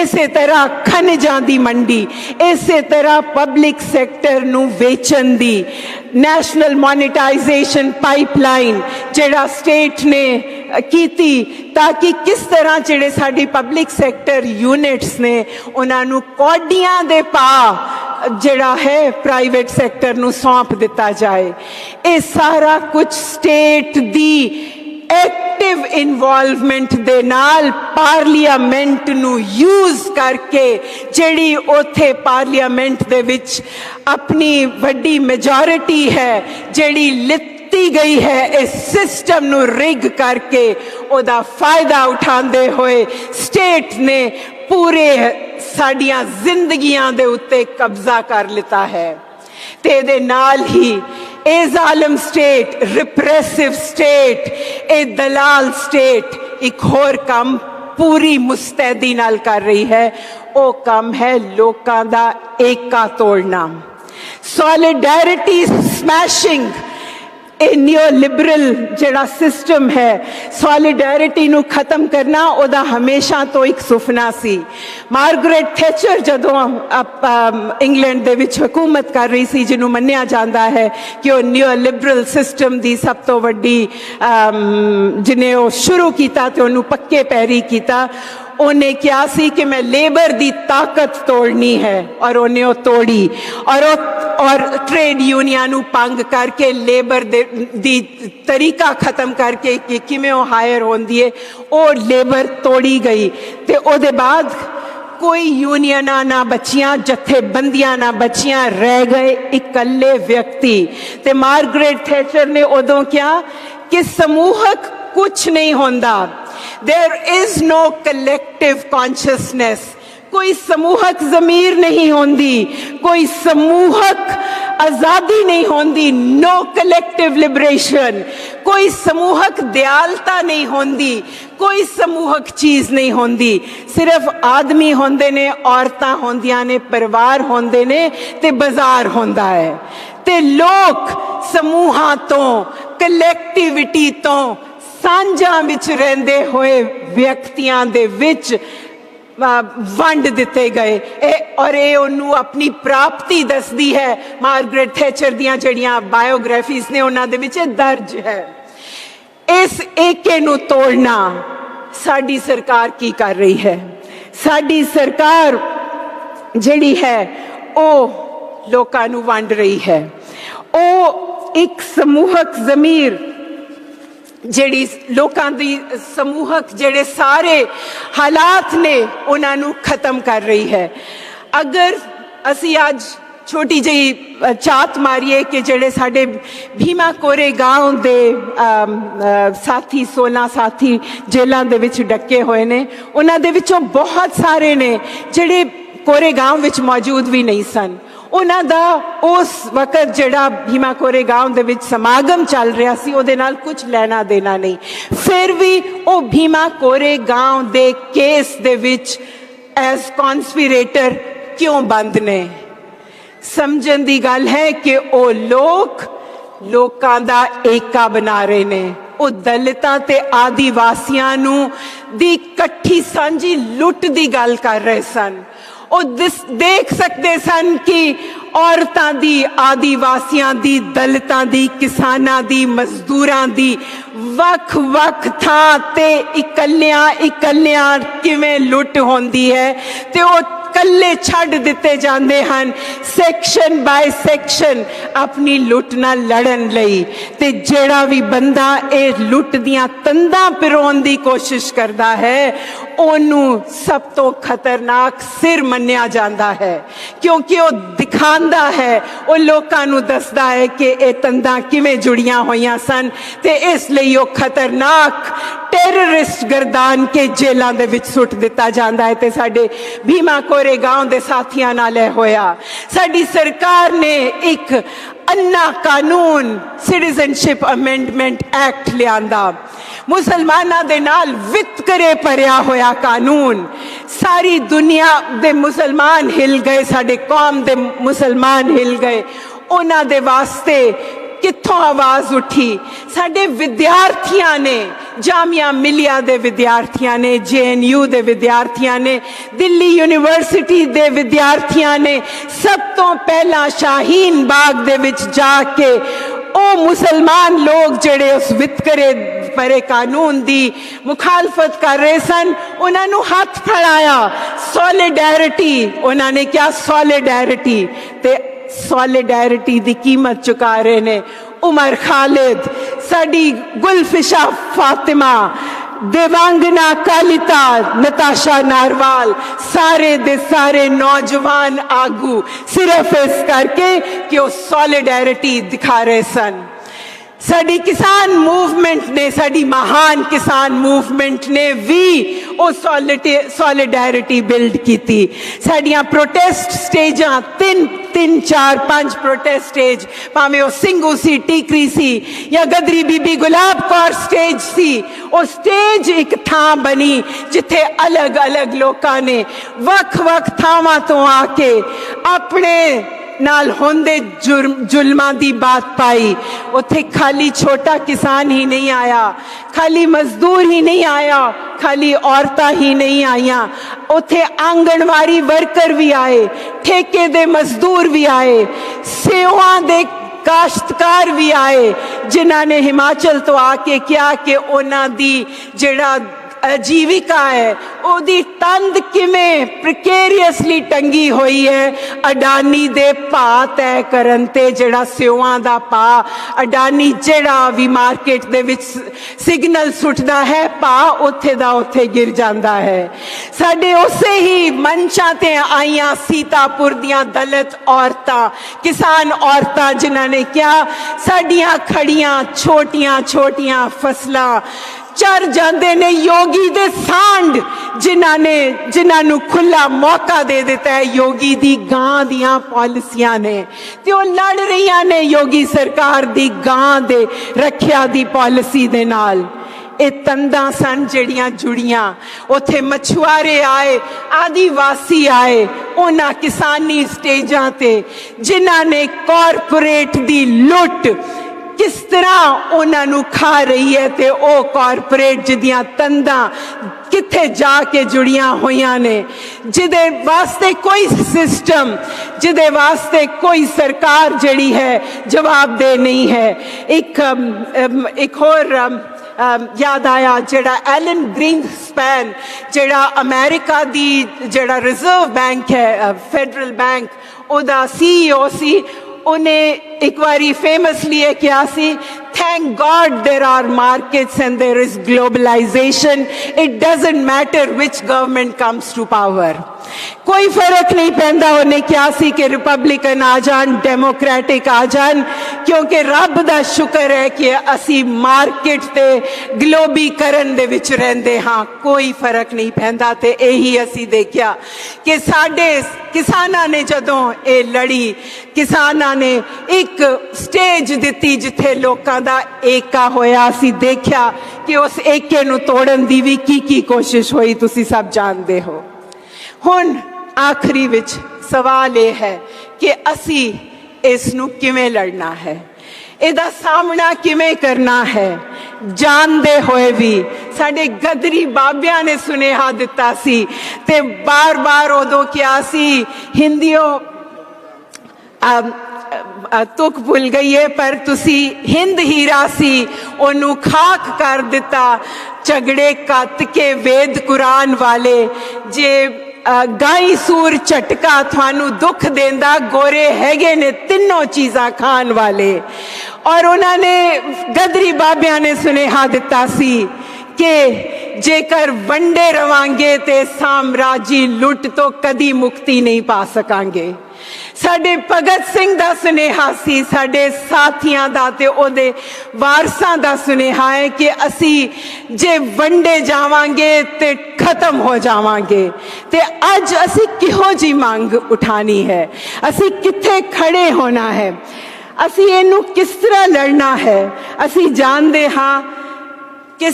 ਇਸੇ ਤਰ੍ਹਾਂ ਖਣਿਜਾਂ ਦੀ ਮੰਡੀ, ਇਸੇ ਤਰ੍ਹਾਂ ਪਬਲਿਕ ਸੈਕਟਰ ਨੂੰ ਵੇਚਣ ਦੀ ਨੈਸ਼ਨਲ ਮੋਨੇਟਾਈਜੇਸ਼ਨ ਪਾਈਪਲਾਈਨ ਜਿਹੜਾ ਸਟੇਟ ਨੇ ਕੀਤੀ, ਤਾਂ ਕਿ ਕਿਸ ਤਰ੍ਹਾਂ ਜਿਹੜੇ ਸਾਡੀ ਪਬਲਿਕ ਸੈਕਟਰ ਯੂਨਿਟਸ ਨੇ ਉਹਨਾਂ ਨੂੰ ਕੌਡੀਆਂ ਦੇ ਭਾਅ ਜਿਹੜਾ ਹੈ ਪ੍ਰਾਈਵੇਟ ਸੈਕਟਰ ਨੂੰ ਸੌਂਪ ਦਿੱਤਾ ਜਾਏ। ਇਹ ਸਾਰਾ ਕੁਝ ਸਟੇਟ ਦੀ एक्टिव इन्वॉल्वमेंट दे नाल पार्लियामेंट नू यूज करके जिहड़ी उत्थे पार्लियामेंट दे विच अपनी वड्डी मेजॉरिटी है जिहड़ी लित्ती गई है, इस सिस्टम नू रिग करके ओदा फायदा उठांदे होए स्टेट ने पूरे साडियां जिंदगियां दे उत्ते कब्जा कर लिता है। ते इहदे नाल ही ਇਹ ਜ਼ਾਲਮ ਸਟੇਟ, ਰਿਪਰੈਸਿਵ ਸਟੇਟ, ਇਹ ਦਲਾਲ ਸਟੇਟ ਇੱਕ ਹੋਰ ਕੰਮ ਪੂਰੀ ਮੁਸਤੈਦੀ ਨਾਲ ਕਰ ਰਹੀ ਹੈ। ਉਹ ਕੰਮ ਹੈ ਲੋਕਾਂ ਦਾ ਏਕਾ ਤੋੜਨਾ, ਸੋਲੀਡੈਰਿਟੀ ਸਮੈਸ਼ਿੰਗ। ਇਹ ਨਿਓ ਲਿਬਰਲ ਜਿਹੜਾ ਸਿਸਟਮ ਹੈ, ਸੋਲੀਡੈਰਿਟੀ ਨੂੰ ਖਤਮ ਕਰਨਾ ਉਹਦਾ ਹਮੇਸ਼ਾ ਤੋਂ ਇੱਕ ਸੁਪਨਾ ਸੀ। ਮਾਰਗਰੇਟ ਥੈਚਰ ਜਦੋਂ ਇੰਗਲੈਂਡ ਦੇ ਵਿੱਚ ਹਕੂਮਤ ਕਰ ਰਹੀ ਸੀ, ਜਿਹਨੂੰ ਮੰਨਿਆ ਜਾਂਦਾ ਹੈ ਕਿ ਉਹ ਨਿਓ ਲਿਬਰਲ ਸਿਸਟਮ ਦੀ ਸਭ ਤੋਂ ਵੱਡੀ ਜਿਹਨੇ ਉਹ ਸ਼ੁਰੂ ਕੀਤਾ ਤੇ ਉਹਨੂੰ ਪੱਕੇ ਪੈਰੀ ਕੀਤਾ, ਉਹਨੇ ਕਿਹਾ ਸੀ ਕਿ ਮੈਂ ਲੇਬਰ ਦੀ ਤਾਕਤ ਤੋੜਨੀ ਹੈ, ਔਰ ਉਹਨੇ ਉਹ ਤੋੜੀ। ਔਰ ਟ੍ਰੇਡ ਯੂਨੀਅਨਾਂ ਨੂੰ ਭੰਗ ਕਰਕੇ ਲੇਬਰ ਦੀ ਤਰੀਕਾ ਖਤਮ ਕਰਕੇ ਕਿ ਕਿਵੇਂ ਉਹ ਹਾਇਰ ਹੁੰਦੀ ਹੈ, ਉਹ ਲੇਬਰ ਤੋੜੀ ਗਈ। ਤੇ ਉਹਦੇ ਬਾਅਦ ਕੋਈ ਯੂਨੀਅਨਾਂ ਨਾ ਬਚੀਆਂ, ਜਥੇਬੰਦੀਆਂ ਨਾ ਬਚੀਆਂ, ਰਹਿ ਗਏ ਇਕੱਲੇ ਵਿਅਕਤੀ। ਤੇ ਮਾਰਗਰੇਟ ਥੈਚਰ ਨੇ ਉਦੋਂ ਕਿਹਾ ਕਿ ਸਮੂਹਕ ਕੁਛ ਨਹੀਂ ਹੁੰਦਾ, there is no collective consciousness, कोई समूहक ज़मीर नहीं होंदी, कोई समूहक आज़ादी नहीं होंदी, no collective liberation, कोई समूहक दयालता नहीं होंदी, कोई समूहक चीज़ नहीं होंदी। सिर्फ आदमी होंदे ने, औरतां होंदियां ने, परिवार होंदे ने ते बाजार होंदा है। ते लोग समूहां तो, कलैक्टिविटी तो, ਸਾਂਝਾਂ ਵਿੱਚ ਰਹਿੰਦੇ ਹੋਏ ਵਿਅਕਤੀਆਂ ਦੇ ਵਿੱਚ ਵੰਡ ਦਿੱਤੇ ਗਏ। ਔਰ ਇਹ ਉਹਨੂੰ ਆਪਣੀ ਪ੍ਰਾਪਤੀ ਦੱਸਦੀ ਹੈ। ਮਾਰਗਰੇਟ ਥੈਚਰ ਦੀਆਂ ਜਿਹੜੀਆਂ ਬਾਇਓਗ੍ਰਾਫੀਜ਼ ਨੇ ਉਹਨਾਂ ਦੇ ਵਿੱਚ ਦਰਜ ਹੈ। ਇਸ ਏਕੇ ਨੂੰ ਤੋੜਨਾ ਸਾਡੀ ਸਰਕਾਰ ਕੀ ਕਰ ਰਹੀ ਹੈ? ਸਾਡੀ ਸਰਕਾਰ ਜਿਹੜੀ ਹੈ ਉਹ ਲੋਕਾਂ ਨੂੰ ਵੰਡ ਰਹੀ ਹੈ। ਉਹ ਇੱਕ ਸਮੂਹਕ ਜ਼ਮੀਰ ਜਿਹੜੀ ਲੋਕਾਂ ਦੀ ਸਮੂਹਕ ਜਿਹੜੇ ਸਾਰੇ ਹਾਲਾਤ ਨੇ ਉਹਨਾਂ ਨੂੰ ਖਤਮ ਕਰ ਰਹੀ ਹੈ। ਅਗਰ ਅਸੀਂ ਅੱਜ ਛੋਟੀ ਜਿਹੀ ਝਾਤ ਮਾਰੀਏ ਕਿ ਜਿਹੜੇ ਸਾਡੇ ਭੀਮਾ ਕੋਰੇਗਾਂਵ ਦੇ ਸਾਥੀ 16 ਸਾਥੀ ਜੇਲ੍ਹਾਂ ਦੇ ਵਿੱਚ ਡੱਕੇ ਹੋਏ ਨੇ, ਉਹਨਾਂ ਦੇ ਵਿੱਚੋਂ ਬਹੁਤ ਸਾਰੇ ਨੇ ਜਿਹੜੇ ਕੋਰੇਗਾਂਵ ਵਿੱਚ ਮੌਜੂਦ ਵੀ ਨਹੀਂ ਸਨ। ਉਹਨਾਂ ਦਾ ਉਸ ਵਕਤ ਜਿਹੜਾ ਭੀਮਾ ਕੋਰੇਗਾਂਵ ਦੇ ਵਿੱਚ ਸਮਾਗਮ ਚੱਲ ਰਿਹਾ ਸੀ ਉਹਦੇ ਨਾਲ ਕੁਝ ਲੈਣਾ ਦੇਣਾ ਨਹੀਂ, ਫਿਰ ਵੀ ਉਹ ਭੀਮਾ ਕੋਰੇਗਾਂਵ ਦੇ ਕੇਸ ਦੇ ਵਿੱਚ ਐਜ਼ ਕਨਸਪੀਰੇਟਰ ਕਿਉਂ ਬੰਦ ਨੇ? ਸਮਝਣ ਦੀ ਗੱਲ ਹੈ ਕਿ ਉਹ ਲੋਕਾਂ ਦਾ ਏਕਾ ਬਣਾ ਰਹੇ ਨੇ। ਉਹ ਦਲਿਤਾਂ ਤੇ ਆਦੀਵਾਸੀਆਂ ਨੂੰ ਦੀ ਇਕੱਠੀ ਸਾਂਝੀ ਲੁੱਟ ਦੀ ਗੱਲ ਕਰ ਰਹੇ ਸਨ। ਉਹ ਦੇਖ ਸਕਦੇ ਸਨ ਕਿ ਔਰਤਾਂ ਦੀ, ਆਦੀਵਾਸੀਆਂ ਦੀ, ਦਲਿਤਾਂ ਦੀ, ਕਿਸਾਨਾਂ ਦੀ, ਮਜ਼ਦੂਰਾਂ ਦੀ ਵੱਖ-ਵੱਖ ਥਾਂ ਤੇ ਇਕੱਲਿਆਂ ਕਿਵੇਂ ਲੁੱਟ ਹੁੰਦੀ ਹੈ ਤੇ ਉਹ ਕੱਲੇ ਛੱਡ ਦਿੱਤੇ ਜਾਂਦੇ ਹਨ ਸੈਕਸ਼ਨ ਬਾਏ ਸੈਕਸ਼ਨ ਆਪਣੀ ਲੁੱਟ ਨਾਲ ਲੜਨ ਲਈ। ਤੇ ਜਿਹੜਾ ਵੀ ਬੰਦਾ ਇਹ ਲੁੱਟ ਦੀਆਂ ਤੰਦਾਂ ਪਿਰੋਣ ਦੀ ਕੋਸ਼ਿਸ਼ ਕਰਦਾ ਹੈ ਉਹਨੂੰ ਸਭ ਤੋਂ ਖਤਰਨਾਕ ਸਿਰ ਮੰਨਿਆ ਜਾਂਦਾ ਹੈ, ਕਿਉਂਕਿ ਉਹ ਦਿਖਾਉਂਦਾ ਹੈ, ਉਹ ਲੋਕਾਂ ਨੂੰ ਦੱਸਦਾ ਹੈ ਕਿ ਇਹ ਤੰਦਾਂ ਕਿਵੇਂ ਜੁੜੀਆਂ ਹੋਈਆਂ ਸਨ, ਤੇ ਇਸ ਲਈ ਉਹ ਖਤਰਨਾਕ ਟੈਰਰਿਸਟ ਗਰਦਾਨ ਕੇ ਜੇਲਾਂ ਦੇ ਵਿੱਚ ਸੁੱਟ ਦਿੱਤਾ ਜਾਂਦਾ ਹੈ। ਤੇ ਸਾਡੇ ਭੀਮਾ ਕੋਰੇਗਾਂव ਦੇ ਸਾਥੀਆਂ ਨਾਲ ਇਹ ਹੋਇਆ। ਸਾਡੀ ਸਰਕਾਰ ਨੇ ਇੱਕ अन्ना कानून सिटीजनशिप अमेंडमेंट एक्ट लियांदा, मुसलमाना दे नाल वितकरे भरिया होया कानून। सारी दुनिया दे मुसलमान हिल गए, साडे कौम दे मुसलमान हिल गए। उन्हां दे वास्ते कित्थों आवाज उठी? साडे विद्यार्थियां ने, जामिया मिलिया दे विद्यार्थियां ने, JNU दे विद्यार्थियां ने, दिल्ली यूनिवर्सिटी दे विद्यार्थियां ने सब तो पहला शाहीन बाग दे विच जाके ओ मुसलमान लोग जेड़े उस वितकरे परे कानून दी मुखालफत कर रहे सन, उन्होंने हाथ फड़ाया। सॉलिडैरिटी, उन्होंने क्या सॉलिडैरिटी, ते सॉलिडैरिटी दी कीमत चुका रहे ने उमर खालिद, साडी गुलफिशा फातिमा, देवांगना कालिता, नताशा नारवाल, सारे दे सारे नौजवान आगू सिर्फ इस करके कि वो सॉलिडैरिटी दिखा रहे सन। साडी किसान मूवमेंट ने, साडी महान किसान मूवमेंट ने भी वो सॉलिडैरिटी बिल्ड की थी। साडियां प्रोटेस्ट स्टेजां तीन चार पांच प्रोटेस्ट स्टेज, भावें वो सिंघू सी, टीकरी सी या गदरी बीबी गुलाब कौर स्टेज सी, वो स्टेज एक थां बनी जिथे अलग अलग लोगों ने वख वख थावां तो आके अपने नाल होंदे जुल्मां दी बात पाई। उथे खाली छोटा किसान ही नहीं आया, खाली मजदूर ही नहीं आया, खाली औरतां ही नहीं आईयां, उथे आंगनवाड़ी वर्कर भी आए, ठेके दे मजदूर भी आए, सेवां दे काश्तकार भी आए, जिन्हां ने हिमाचल तो आके क्या कि उन्हां दी जेड़ा आजीविका है ओदी तंद किमें प्रिकेरियसली टंगी हुई है अडानी दे भाव तय करन ते। जेड़ा सेवां दा भाव अडानी जेड़ा भी मार्केट दे विच सिग्नल सुटदा है, भाव उत्थे दा उत्थे गिर जांदा है। साडे उसे ही मंचां ते आईयां सीतापुर दियां दलित औरतां, किसान औरतां, जिन्हां ने क्या साडियां खड़ियां छोटियां छोटियां फसलां चर जाते ने योगी दे सांड, जिन्हां नू खुला मौका दे दिता है योगी दी गां दियां पॉलिसियां ने, ते ओ लड़ रही ने योगी सरकार दी गां दे रखिया दी पॉलिसी दे नाल। ये तंदां सन जड़ियां जुड़ियां, उथे मछुआरे आए, आदिवासी आए, उन्हां किसानी स्टेजां ते जिन्हां ने कॉरपोरेट दी लुट किस तरह उन्होंने खा रही है, ते ओ कॉरपोरेट जिदियां तंदां किथे जाके जुड़ियां हुईयां ने, जिदे वास्ते कोई सिस्टम, जिदे वास्ते कोई सरकार जड़ी है जवाबदेह नहीं है। एक होर याद आया, जेड़ा एलन ग्रीनस्पैन, जेड़ा अमेरिका दी जेड़ा रिजर्व बैंक है, फेडरल बैंक, ओदा CEO सी, उन्हें एक बारी फेमसली क्या सी, thank God there are markets and there is globalization, it doesn't matter which government comes to power। कोई फर्क नहीं पैंदा उन्हें क्या सी कि रिपब्लिकन आ जान, डेमोक्रेटिक आ जान, क्योंकि रब दा शुक्र है कि असी मार्केट ते ग्लोबीकरण दे विच रहंदे हां, कोई फर्क नहीं पैंदा। ते यही असी देखिया कि साडे किसानां ने जदों ए लड़ी, किसानां ने एक स्टेज दिती जिथे लोकां दा एका होया। असी देखिया कि उस एके नू तोड़न दी भी की कोशिश हुई, तुसी सब जानदे हो। हुण आखिरी विच सवाल ये है कि असी इस नू किवें लड़ना है, इहदा सामना किवें करना है, जानदे होए भी। साडे गदरी बाबियां ने सुनेहा दिता सी ते बार बार उदों क्या सी, हिंदियों तुक भुल गई है, पर तुसी हिंद हीरा सी ओनू खाक कर दिता, झगड़े कत के वेद कुरान वाले, जे गाई सूर झटका थानू दुख देंदा, गोरे हैगे ने तीनों चीज़ां खान वाले। और उन्होंने गदरी बाबियां ने सुनेहा दिता सी कि ਜੇਕਰ ਵੰਡੇ ਰਵਾਂਗੇ ਤੇ ਸਾਮਰਾਜੀ ਲੁੱਟ ਤੋਂ ਕਦੀ ਮੁਕਤੀ ਨਹੀਂ ਪਾ ਸਕਾਂਗੇ। ਸਾਡੇ ਭਗਤ ਸਿੰਘ ਦਾ ਸੁਨੇਹਾ ਸੀ, ਸਾਡੇ ਸਾਥੀਆਂ ਦਾ ਤੇ ਉਹਦੇ ਵਾਰਸਾਂ ਦਾ ਸੁਨੇਹਾ ਹੈ ਕਿ ਅਸੀਂ ਜੇ ਵੰਡੇ ਜਾਵਾਂਗੇ ਤੇ ਖਤਮ ਹੋ ਜਾਵਾਂਗੇ। ਤੇ ਅੱਜ ਅਸੀਂ ਕਿਹੋ ਜੀ ਮੰਗ ਉਠਾਣੀ ਹੈ, ਅਸੀਂ ਕਿੱਥੇ ਖੜੇ ਹੋਣਾ ਹੈ, ਅਸੀਂ ਇਹਨੂੰ ਕਿਸ ਤਰ੍ਹਾਂ ਲੜਨਾ ਹੈ। ਅਸੀਂ ਜਾਣਦੇ ਹਾਂ ਕਿ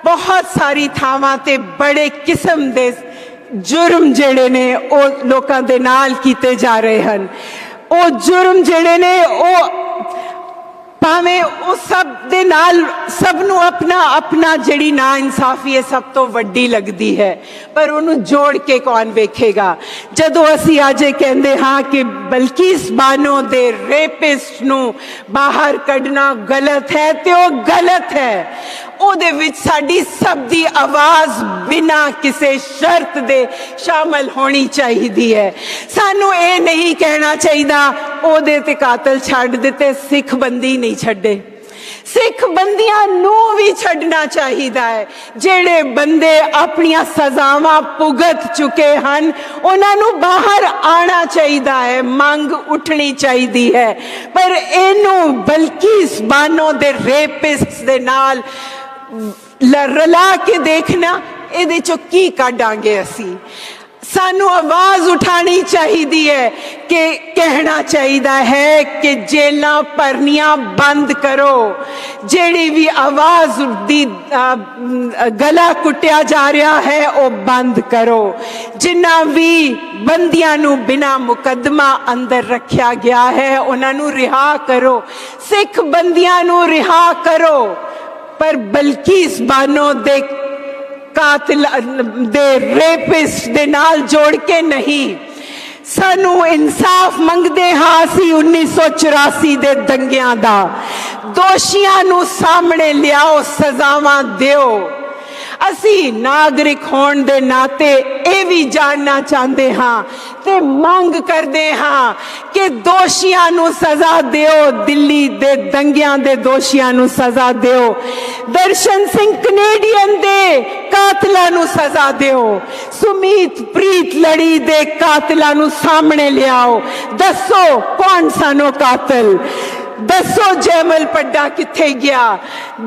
ਬਹੁਤ ਸਾਰੀ ਥਾਵਾਂ ਤੇ ਬੜੇ ਕਿਸਮ ਦੇ जुर्म ਜਿਹੜੇ ਨੇ ਉਹ ਲੋਕਾਂ ਦੇ ਨਾਲ ਕੀਤੇ ਜਾ ਰਹੇ ਹਨ। ਉਹ जुर्म ਜਿਹੜੇ ਨੇ ਉਹ ਭਾਵੇਂ ਉਹ ਸਭ ਦੇ ਨਾਲ ਸਭ ਨੂੰ ਆਪਣਾ ਆਪਣਾ ਜਿਹੜੀ ਨਾ ਇਨਸਾਫੀ ਹੈ ਸਭ ਤੋਂ ਵੱਡੀ ਲੱਗਦੀ ਹੈ, ਪਰ ਉਹਨੂੰ ਜੋੜ ਕੇ ਕੌਣ ਵੇਖੇਗਾ। ਜਦੋਂ ਅਸੀਂ ਅੱਜ ਇਹ ਕਹਿੰਦੇ ਹਾਂ ਕਿ ਬਲਕਿਸ ਬਾਨੋ ਦੇ ਰੇਪਿਸਟ ਨੂੰ ਬਾਹਰ ਕੱਢਣਾ ਗਲਤ ਹੈ ਤੇ ਉਹ ਗਲਤ ਹੈ। ਉਹਦੇ ਵਿੱਚ ਸਾਡੀ ਸਭ ਦੀ ਆਵਾਜ਼ ਬਿਨਾਂ ਕਿਸੇ ਸ਼ਰਤ ਦੇ ਸ਼ਾਮਲ ਹੋਣੀ ਚਾਹੀਦੀ ਹੈ। ਸਾਨੂੰ ਇਹ ਨਹੀਂ ਕਹਿਣਾ ਚਾਹੀਦਾ ਉਹਦੇ ਤੇ ਕਾਤਲ ਛੱਡ ਦਿੱਤੇ, ਸਿੱਖ ਬੰਦੀ ਨਹੀਂ ਛੱਡੇ। ਸਿੱਖ ਬੰਦੀਆਂ ਨੂੰ ਵੀ ਛੱਡਣਾ ਚਾਹੀਦਾ ਹੈ। ਜਿਹੜੇ ਬੰਦੇ ਆਪਣੀਆਂ ਸਜ਼ਾਵਾਂ ਭੁਗਤ ਚੁੱਕੇ ਹਨ ਉਹਨਾਂ ਨੂੰ ਬਾਹਰ ਆਉਣਾ ਚਾਹੀਦਾ ਹੈ, ਮੰਗ ਉੱਠਣੀ ਚਾਹੀਦੀ ਹੈ। ਪਰ ਇਹਨੂੰ ਬਲਕਿਸ ਬਾਨੋ ਦੇ ਰੇਪਿਸਟ ਦੇ ਨਾਲ ਰਲਾ ਕੇ ਦੇਖਣਾ, ਇਹਦੇ ਚੋਂ ਕੀ ਕੱਢਾਂਗੇ ਅਸੀਂ। ਸਾਨੂੰ ਆਵਾਜ਼ ਉਠਾਣੀ ਚਾਹੀਦੀ ਹੈ ਕਿ ਕਹਿਣਾ ਚਾਹੀਦਾ ਹੈ ਕਿ ਜੇਲਾਂ ਭਰਨੀਆਂ ਬੰਦ ਕਰੋ। ਜਿਹੜੀ ਵੀ ਆਵਾਜ਼ ਦੀ ਗਲਾ ਕੁੱਟਿਆ ਜਾ ਰਿਹਾ ਹੈ ਉਹ ਬੰਦ ਕਰੋ। ਜਿਨ੍ਹਾਂ ਵੀ ਬੰਦੀਆਂ ਨੂੰ ਬਿਨਾਂ ਮੁਕੱਦਮਾ ਅੰਦਰ ਰੱਖਿਆ ਗਿਆ ਹੈ ਉਹਨਾਂ ਨੂੰ ਰਿਹਾ ਕਰੋ। ਸਿੱਖ ਬੰਦੀਆਂ ਨੂੰ ਰਿਹਾ ਕਰੋ, ਪਰ ਬਲਕਿਸ ਬਾਨੋ ਦੇ ਕਾਤਲ ਦੇ ਰੇਪਿਸਟ ਦੇ ਨਾਲ ਜੋੜ ਕੇ ਨਹੀਂ। ਸਾਨੂੰ ਇਨਸਾਫ ਮੰਗਦੇ ਹਾਂ ਅਸੀਂ 1984 ਦੇ ਦੰਗਿਆਂ ਦਾ। ਦੋਸ਼ੀਆਂ ਨੂੰ ਸਾਹਮਣੇ ਲਿਆਓ, ਸਜ਼ਾਵਾਂ ਦਿਓ। ਅਸੀਂ ਨਾਗਰਿਕ ਹੋਣ ਦੇ ਨਾਤੇ ਇਹ ਵੀ ਜਾਣਨਾ ਚਾਹੁੰਦੇ ਹਾਂ ਤੇ ਮੰਗ ਕਰਦੇ ਹਾਂ ਕਿ ਦੋਸ਼ੀਆਂ ਨੂੰ ਸਜ਼ਾ ਦਿਓ। ਦਿੱਲੀ ਦੇ ਦੰਗਿਆਂ ਦੇ ਦੋਸ਼ੀਆਂ ਨੂੰ ਸਜ਼ਾ ਦਿਓ। ਦਰਸ਼ਨ ਸਿੰਘ ਕੈਨੇਡੀਅਨ ਦੇ ਕਾਤਲਾਂ ਨੂੰ ਸਜ਼ਾ ਦਿਓ। ਸੁਮੀਤ ਪ੍ਰੀਤ ਲੜੀ ਦੇ ਕਾਤਲਾਂ ਨੂੰ ਸਾਹਮਣੇ ਲਿਆਓ। ਦੱਸੋ ਕੌਣ ਸਨ ਉਹ ਕਾਤਲ। ਦੱਸੋ ਜੈਮਲ ਪੱਡਾ ਕਿੱਥੇ ਗਿਆ।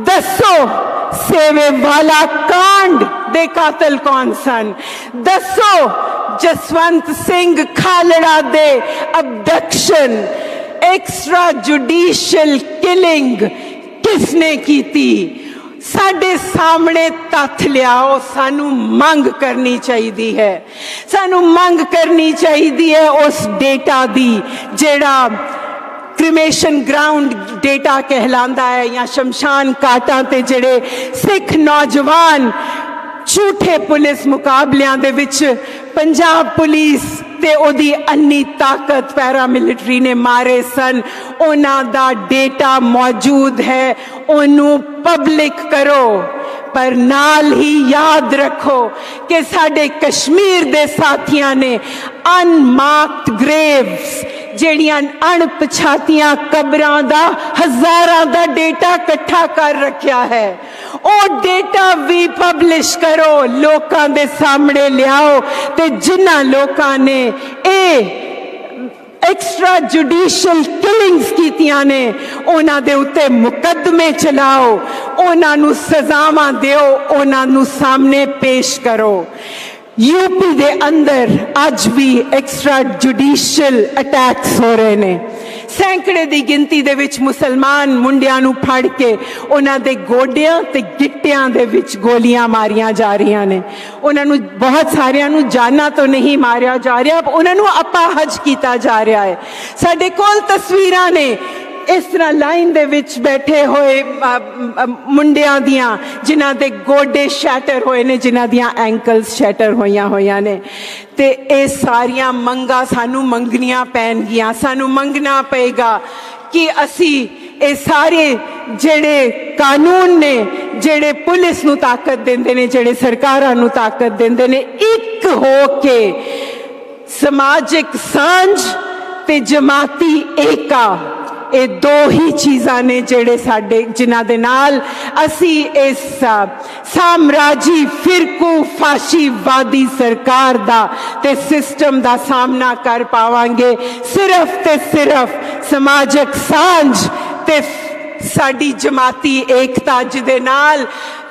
ਦੱਸੋ ਸੇਵੇ ਵਾਲਾ ਕਾਂਡ ਦੇ ਕਾਤਲ ਕੌਣ ਸਨ। ਦੱਸੋ ਜਸਵੰਤ ਸਿੰਘ ਖਾਲੜਾ ਦੇ ਅਬਡਕਸ਼ਨ, ਐਕਸਟਰਾ ਜੁਡੀਸ਼ੀਅਲ ਕਿਲਿੰਗ ਕਿਸਨੇ ਕੀਤੀ। ਸਾਡੇ ਸਾਹਮਣੇ ਤੱਥ ਲਿਆਓ। ਸਾਨੂੰ ਮੰਗ ਕਰਨੀ ਚਾਹੀਦੀ ਹੈ। ਸਾਨੂੰ ਮੰਗ ਕਰਨੀ ਚਾਹੀਦੀ ਹੈ ਉਸ ਡੇਟਾ ਦੀ ਜਿਹੜਾ ਕ੍ਰਿਮੇਸ਼ਨ ਗਰਾਊਂਡ ਡੇਟਾ ਕਹਿਲਾਂਦਾ ਹੈ, ਜਾਂ ਸ਼ਮਸ਼ਾਨ ਘਾਟਾਂ ਤੇ ਜਿਹੜੇ ਸਿੱਖ ਨੌਜਵਾਨ ਝੂਠੇ ਪੁਲਿਸ ਮੁਕਾਬਲਿਆਂ ਦੇ ਵਿੱਚ ਪੰਜਾਬ ਪੁਲਿਸ ਤੇ ਉਹਦੀ ਅੰਨੀ ਤਾਕਤ ਪੈਰਾਮਿਲਟਰੀ ਨੇ ਮਾਰੇ ਸਨ, ਉਹਨਾਂ ਦਾ ਡੇਟਾ ਮੌਜੂਦ ਹੈ। ਉਹਨੂੰ ਪਬਲਿਕ ਕਰੋ। ਪਰ ਨਾਲ ਹੀ ਯਾਦ ਰੱਖੋ ਕਿ ਸਾਡੇ ਕਸ਼ਮੀਰ ਦੇ ਸਾਥੀਆਂ ਨੇ ਅਨਮਾਰਕਡ ਗ੍ਰੇਵਸ, ਜਿਹੜੀਆਂ ਅਣਪਛਾਤੀਆਂ ਕਬਰਾਂ ਦਾ ਹਜ਼ਾਰਾਂ ਦਾ ਡੇਟਾ ਇਕੱਠਾ ਕਰ ਰੱਖਿਆ ਹੈ। ਉਹ ਡੇਟਾ ਵੀ ਪਬਲਿਸ਼ ਕਰੋ, ਲੋਕਾਂ ਦੇ ਸਾਹਮਣੇ ਲਿਆਓ। ਤੇ ਜਿਨ੍ਹਾਂ ਲੋਕਾਂ ਨੇ ਇਹ ਐਕਸਟਰਾ ਜੁਡੀਸ਼ੀਅਲ ਕਿਲਿੰਗਸ ਕੀਤੀਆਂ ਨੇ ਉਹਨਾਂ ਦੇ ਉੱਤੇ ਮੁਕੱਦਮੇ ਚਲਾਓ, ਉਹਨਾਂ ਨੂੰ ਸਜ਼ਾਵਾਂ ਦਿਓ, ਉਹਨਾਂ ਨੂੰ ਸਾਹਮਣੇ ਪੇਸ਼ ਕਰੋ। यूपी ਦੇ ਅੰਦਰ ਅੱਜ ਵੀ ਐਕਸਟਰਾ ਜੁਡੀਸ਼ੀਅਲ ਅਟੈਕਸ ਹੋ ਰਹੇ ਨੇ। ਸੈਂਕੜੇ ਦੀ ਗਿਣਤੀ ਦੇ ਵਿੱਚ ਮੁਸਲਮਾਨ ਮੁੰਡਿਆਂ ਨੂੰ ਫੜ ਕੇ ਉਹਨਾਂ ਦੇ ਗੋਡਿਆਂ ਤੇ ਗਿੱਟਿਆਂ ਦੇ ਵਿੱਚ ਗੋਲੀਆਂ ਮਾਰੀਆਂ ਜਾ ਰਹੀਆਂ ਨੇ। ਉਹਨਾਂ ਨੂੰ ਬਹੁਤ ਸਾਰਿਆਂ ਨੂੰ ਜਾਨਾਂ ਤੋਂ ਨਹੀਂ ਮਾਰਿਆ ਜਾ ਰਿਹਾ, ਉਹਨਾਂ ਨੂੰ ਅਪਾਹਜ ਕੀਤਾ ਜਾ ਰਿਹਾ ਹੈ। ਸਾਡੇ ਕੋਲ ਤਸਵੀਰਾਂ ਨੇ ਇਸ ਤਰ੍ਹਾਂ ਲਾਈਨ ਦੇ ਵਿੱਚ ਬੈਠੇ ਹੋਏ ਮੁੰਡਿਆਂ ਦੀਆਂ, ਜਿਨ੍ਹਾਂ ਦੇ ਗੋਡੇ ਸ਼ੈਟਰ ਹੋਏ ਨੇ, ਜਿਨ੍ਹਾਂ ਦੀਆਂ ਐਂਕਲਸ ਸ਼ੈਟਰ ਹੋਈਆਂ ਨੇ। ਤੇ ਇਹ ਸਾਰੀਆਂ ਮੰਗਾਂ ਸਾਨੂੰ ਮੰਗਣੀਆਂ ਪੈਣਗੀਆਂ। ਸਾਨੂੰ ਮੰਗਣਾ ਪਏਗਾ ਕਿ ਅਸੀਂ ਇਹ ਸਾਰੇ ਜਿਹੜੇ ਕਾਨੂੰਨ ਨੇ, ਜਿਹੜੇ ਪੁਲਿਸ ਨੂੰ ਤਾਕਤ ਦਿੰਦੇ ਨੇ, ਜਿਹੜੇ ਸਰਕਾਰਾਂ ਨੂੰ ਤਾਕਤ ਦਿੰਦੇ ਨੇ, ਇੱਕ ਹੋ ਕੇ ਸਮਾਜਿਕ ਸਾਂਝ ਤੇ ਜਮਾਤੀ ਏਕਾ ਇਹ ਦੋ ਹੀ ਚੀਜ਼ਾਂ ਨੇ ਜਿਹੜੇ ਸਾਡੇ ਜਿਨ੍ਹਾਂ ਦੇ ਨਾਲ ਅਸੀਂ ਇਸ ਸਾਮਰਾਜੀ ਫਿਰਕੂ ਫਾਸ਼ੀਵਾਦੀ ਸਰਕਾਰ ਦਾ ਤੇ ਸਿਸਟਮ ਦਾ ਸਾਹਮਣਾ ਕਰ ਪਾਵਾਂਗੇ। ਸਿਰਫ ਤੇ ਸਿਰਫ ਸਮਾਜਿਕ ਸਾਂਝ ਤੇ ਸਾਡੀ ਜਮਾਤੀ ਏਕਤਾ ਜਿਹਦੇ ਨਾਲ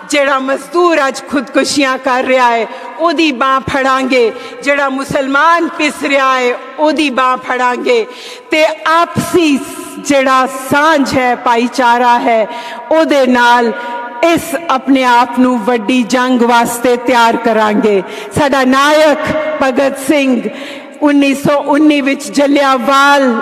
ਜਿਹੜਾ ਮਜ਼ਦੂਰ ਅੱਜ ਖੁਦਕੁਸ਼ੀਆਂ ਕਰ ਰਿਹਾ ਹੈ ਉਹਦੀ ਬਾਂਹ ਫੜਾਂਗੇ, ਜਿਹੜਾ ਮੁਸਲਮਾਨ ਪਿਸ ਰਿਹਾ ਹੈ ਉਹਦੀ ਬਾਂਹ ਫੜਾਂਗੇ ਤੇ ਆਪਸੀ ਜਿਹੜਾ ਸਾਂਝ ਹੈ ਭਾਈਚਾਰਾ ਹੈ ਉਹਦੇ ਨਾਲ ਇਸ ਆਪਣੇ ਆਪ ਨੂੰ ਵੱਡੀ ਜੰਗ ਵਾਸਤੇ ਤਿਆਰ ਕਰਾਂਗੇ। ਸਾਡਾ ਨਾਇਕ ਭਗਤ ਸਿੰਘ 1919 ਵਿੱਚ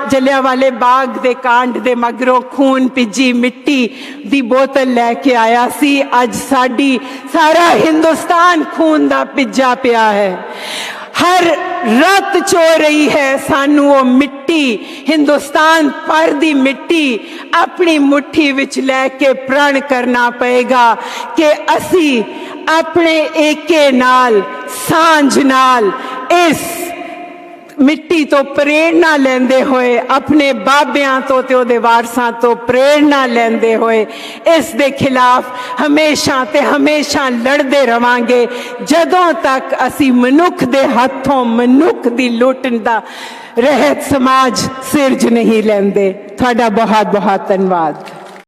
ਜਲਿਆਂਵਾਲੇ ਬਾਗ ਦੇ ਕਾਂਡ ਦੇ ਮਗਰੋਂ ਖੂਨ ਭਿੱਜੀ ਮਿੱਟੀ ਦੀ ਬੋਤਲ ਲੈ ਕੇ ਆਇਆ ਸੀ। ਅੱਜ ਸਾਰਾ ਹਿੰਦੁਸਤਾਨ ਖੂਨ ਦਾ ਭਿੱਜਾ ਪਿਆ ਹੈ। ਹਰ ਰਤ ਚੋ ਰਹੀ ਹੈ ਸਾਨੂੰ ਉਹ ਮਿੱਟੀ, ਹਿੰਦੁਸਤਾਨ ਪਰ ਦੀ ਮਿੱਟੀ ਆਪਣੀ ਮੁੱਠੀ ਵਿੱਚ ਲੈ ਕੇ ਪ੍ਰਣ ਕਰਨਾ ਪਏਗਾ ਕਿ ਅਸੀਂ ਆਪਣੇ ਏਕੇ ਨਾਲ ਸਾਂਝ ਨਾਲ ਇਸ ਮਿੱਟੀ ਤੋਂ ਪ੍ਰੇਰਣਾ ਲੈਂਦੇ ਹੋਏ, ਆਪਣੇ ਬਾਬਿਆਂ ਤੋਂ ਤੇ ਉਹਦੇ ਵਾਰਸਾਂ ਤੋਂ ਪ੍ਰੇਰਣਾ ਲੈਂਦੇ ਹੋਏ ਇਸ ਦੇ ਖਿਲਾਫ ਹਮੇਸ਼ਾ ਤੇ ਹਮੇਸ਼ਾ ਲੜਦੇ ਰਵਾਂਗੇ ਜਦੋਂ ਤੱਕ ਅਸੀਂ ਮਨੁੱਖ ਦੇ ਹੱਥੋਂ ਮਨੁੱਖ ਦੀ ਲੁੱਟ ਦਾ ਰਹਿਤ ਸਮਾਜ ਸਿਰਜ ਨਹੀਂ ਲੈਂਦੇ। ਤੁਹਾਡਾ ਬਹੁਤ ਬਹੁਤ ਧੰਨਵਾਦ।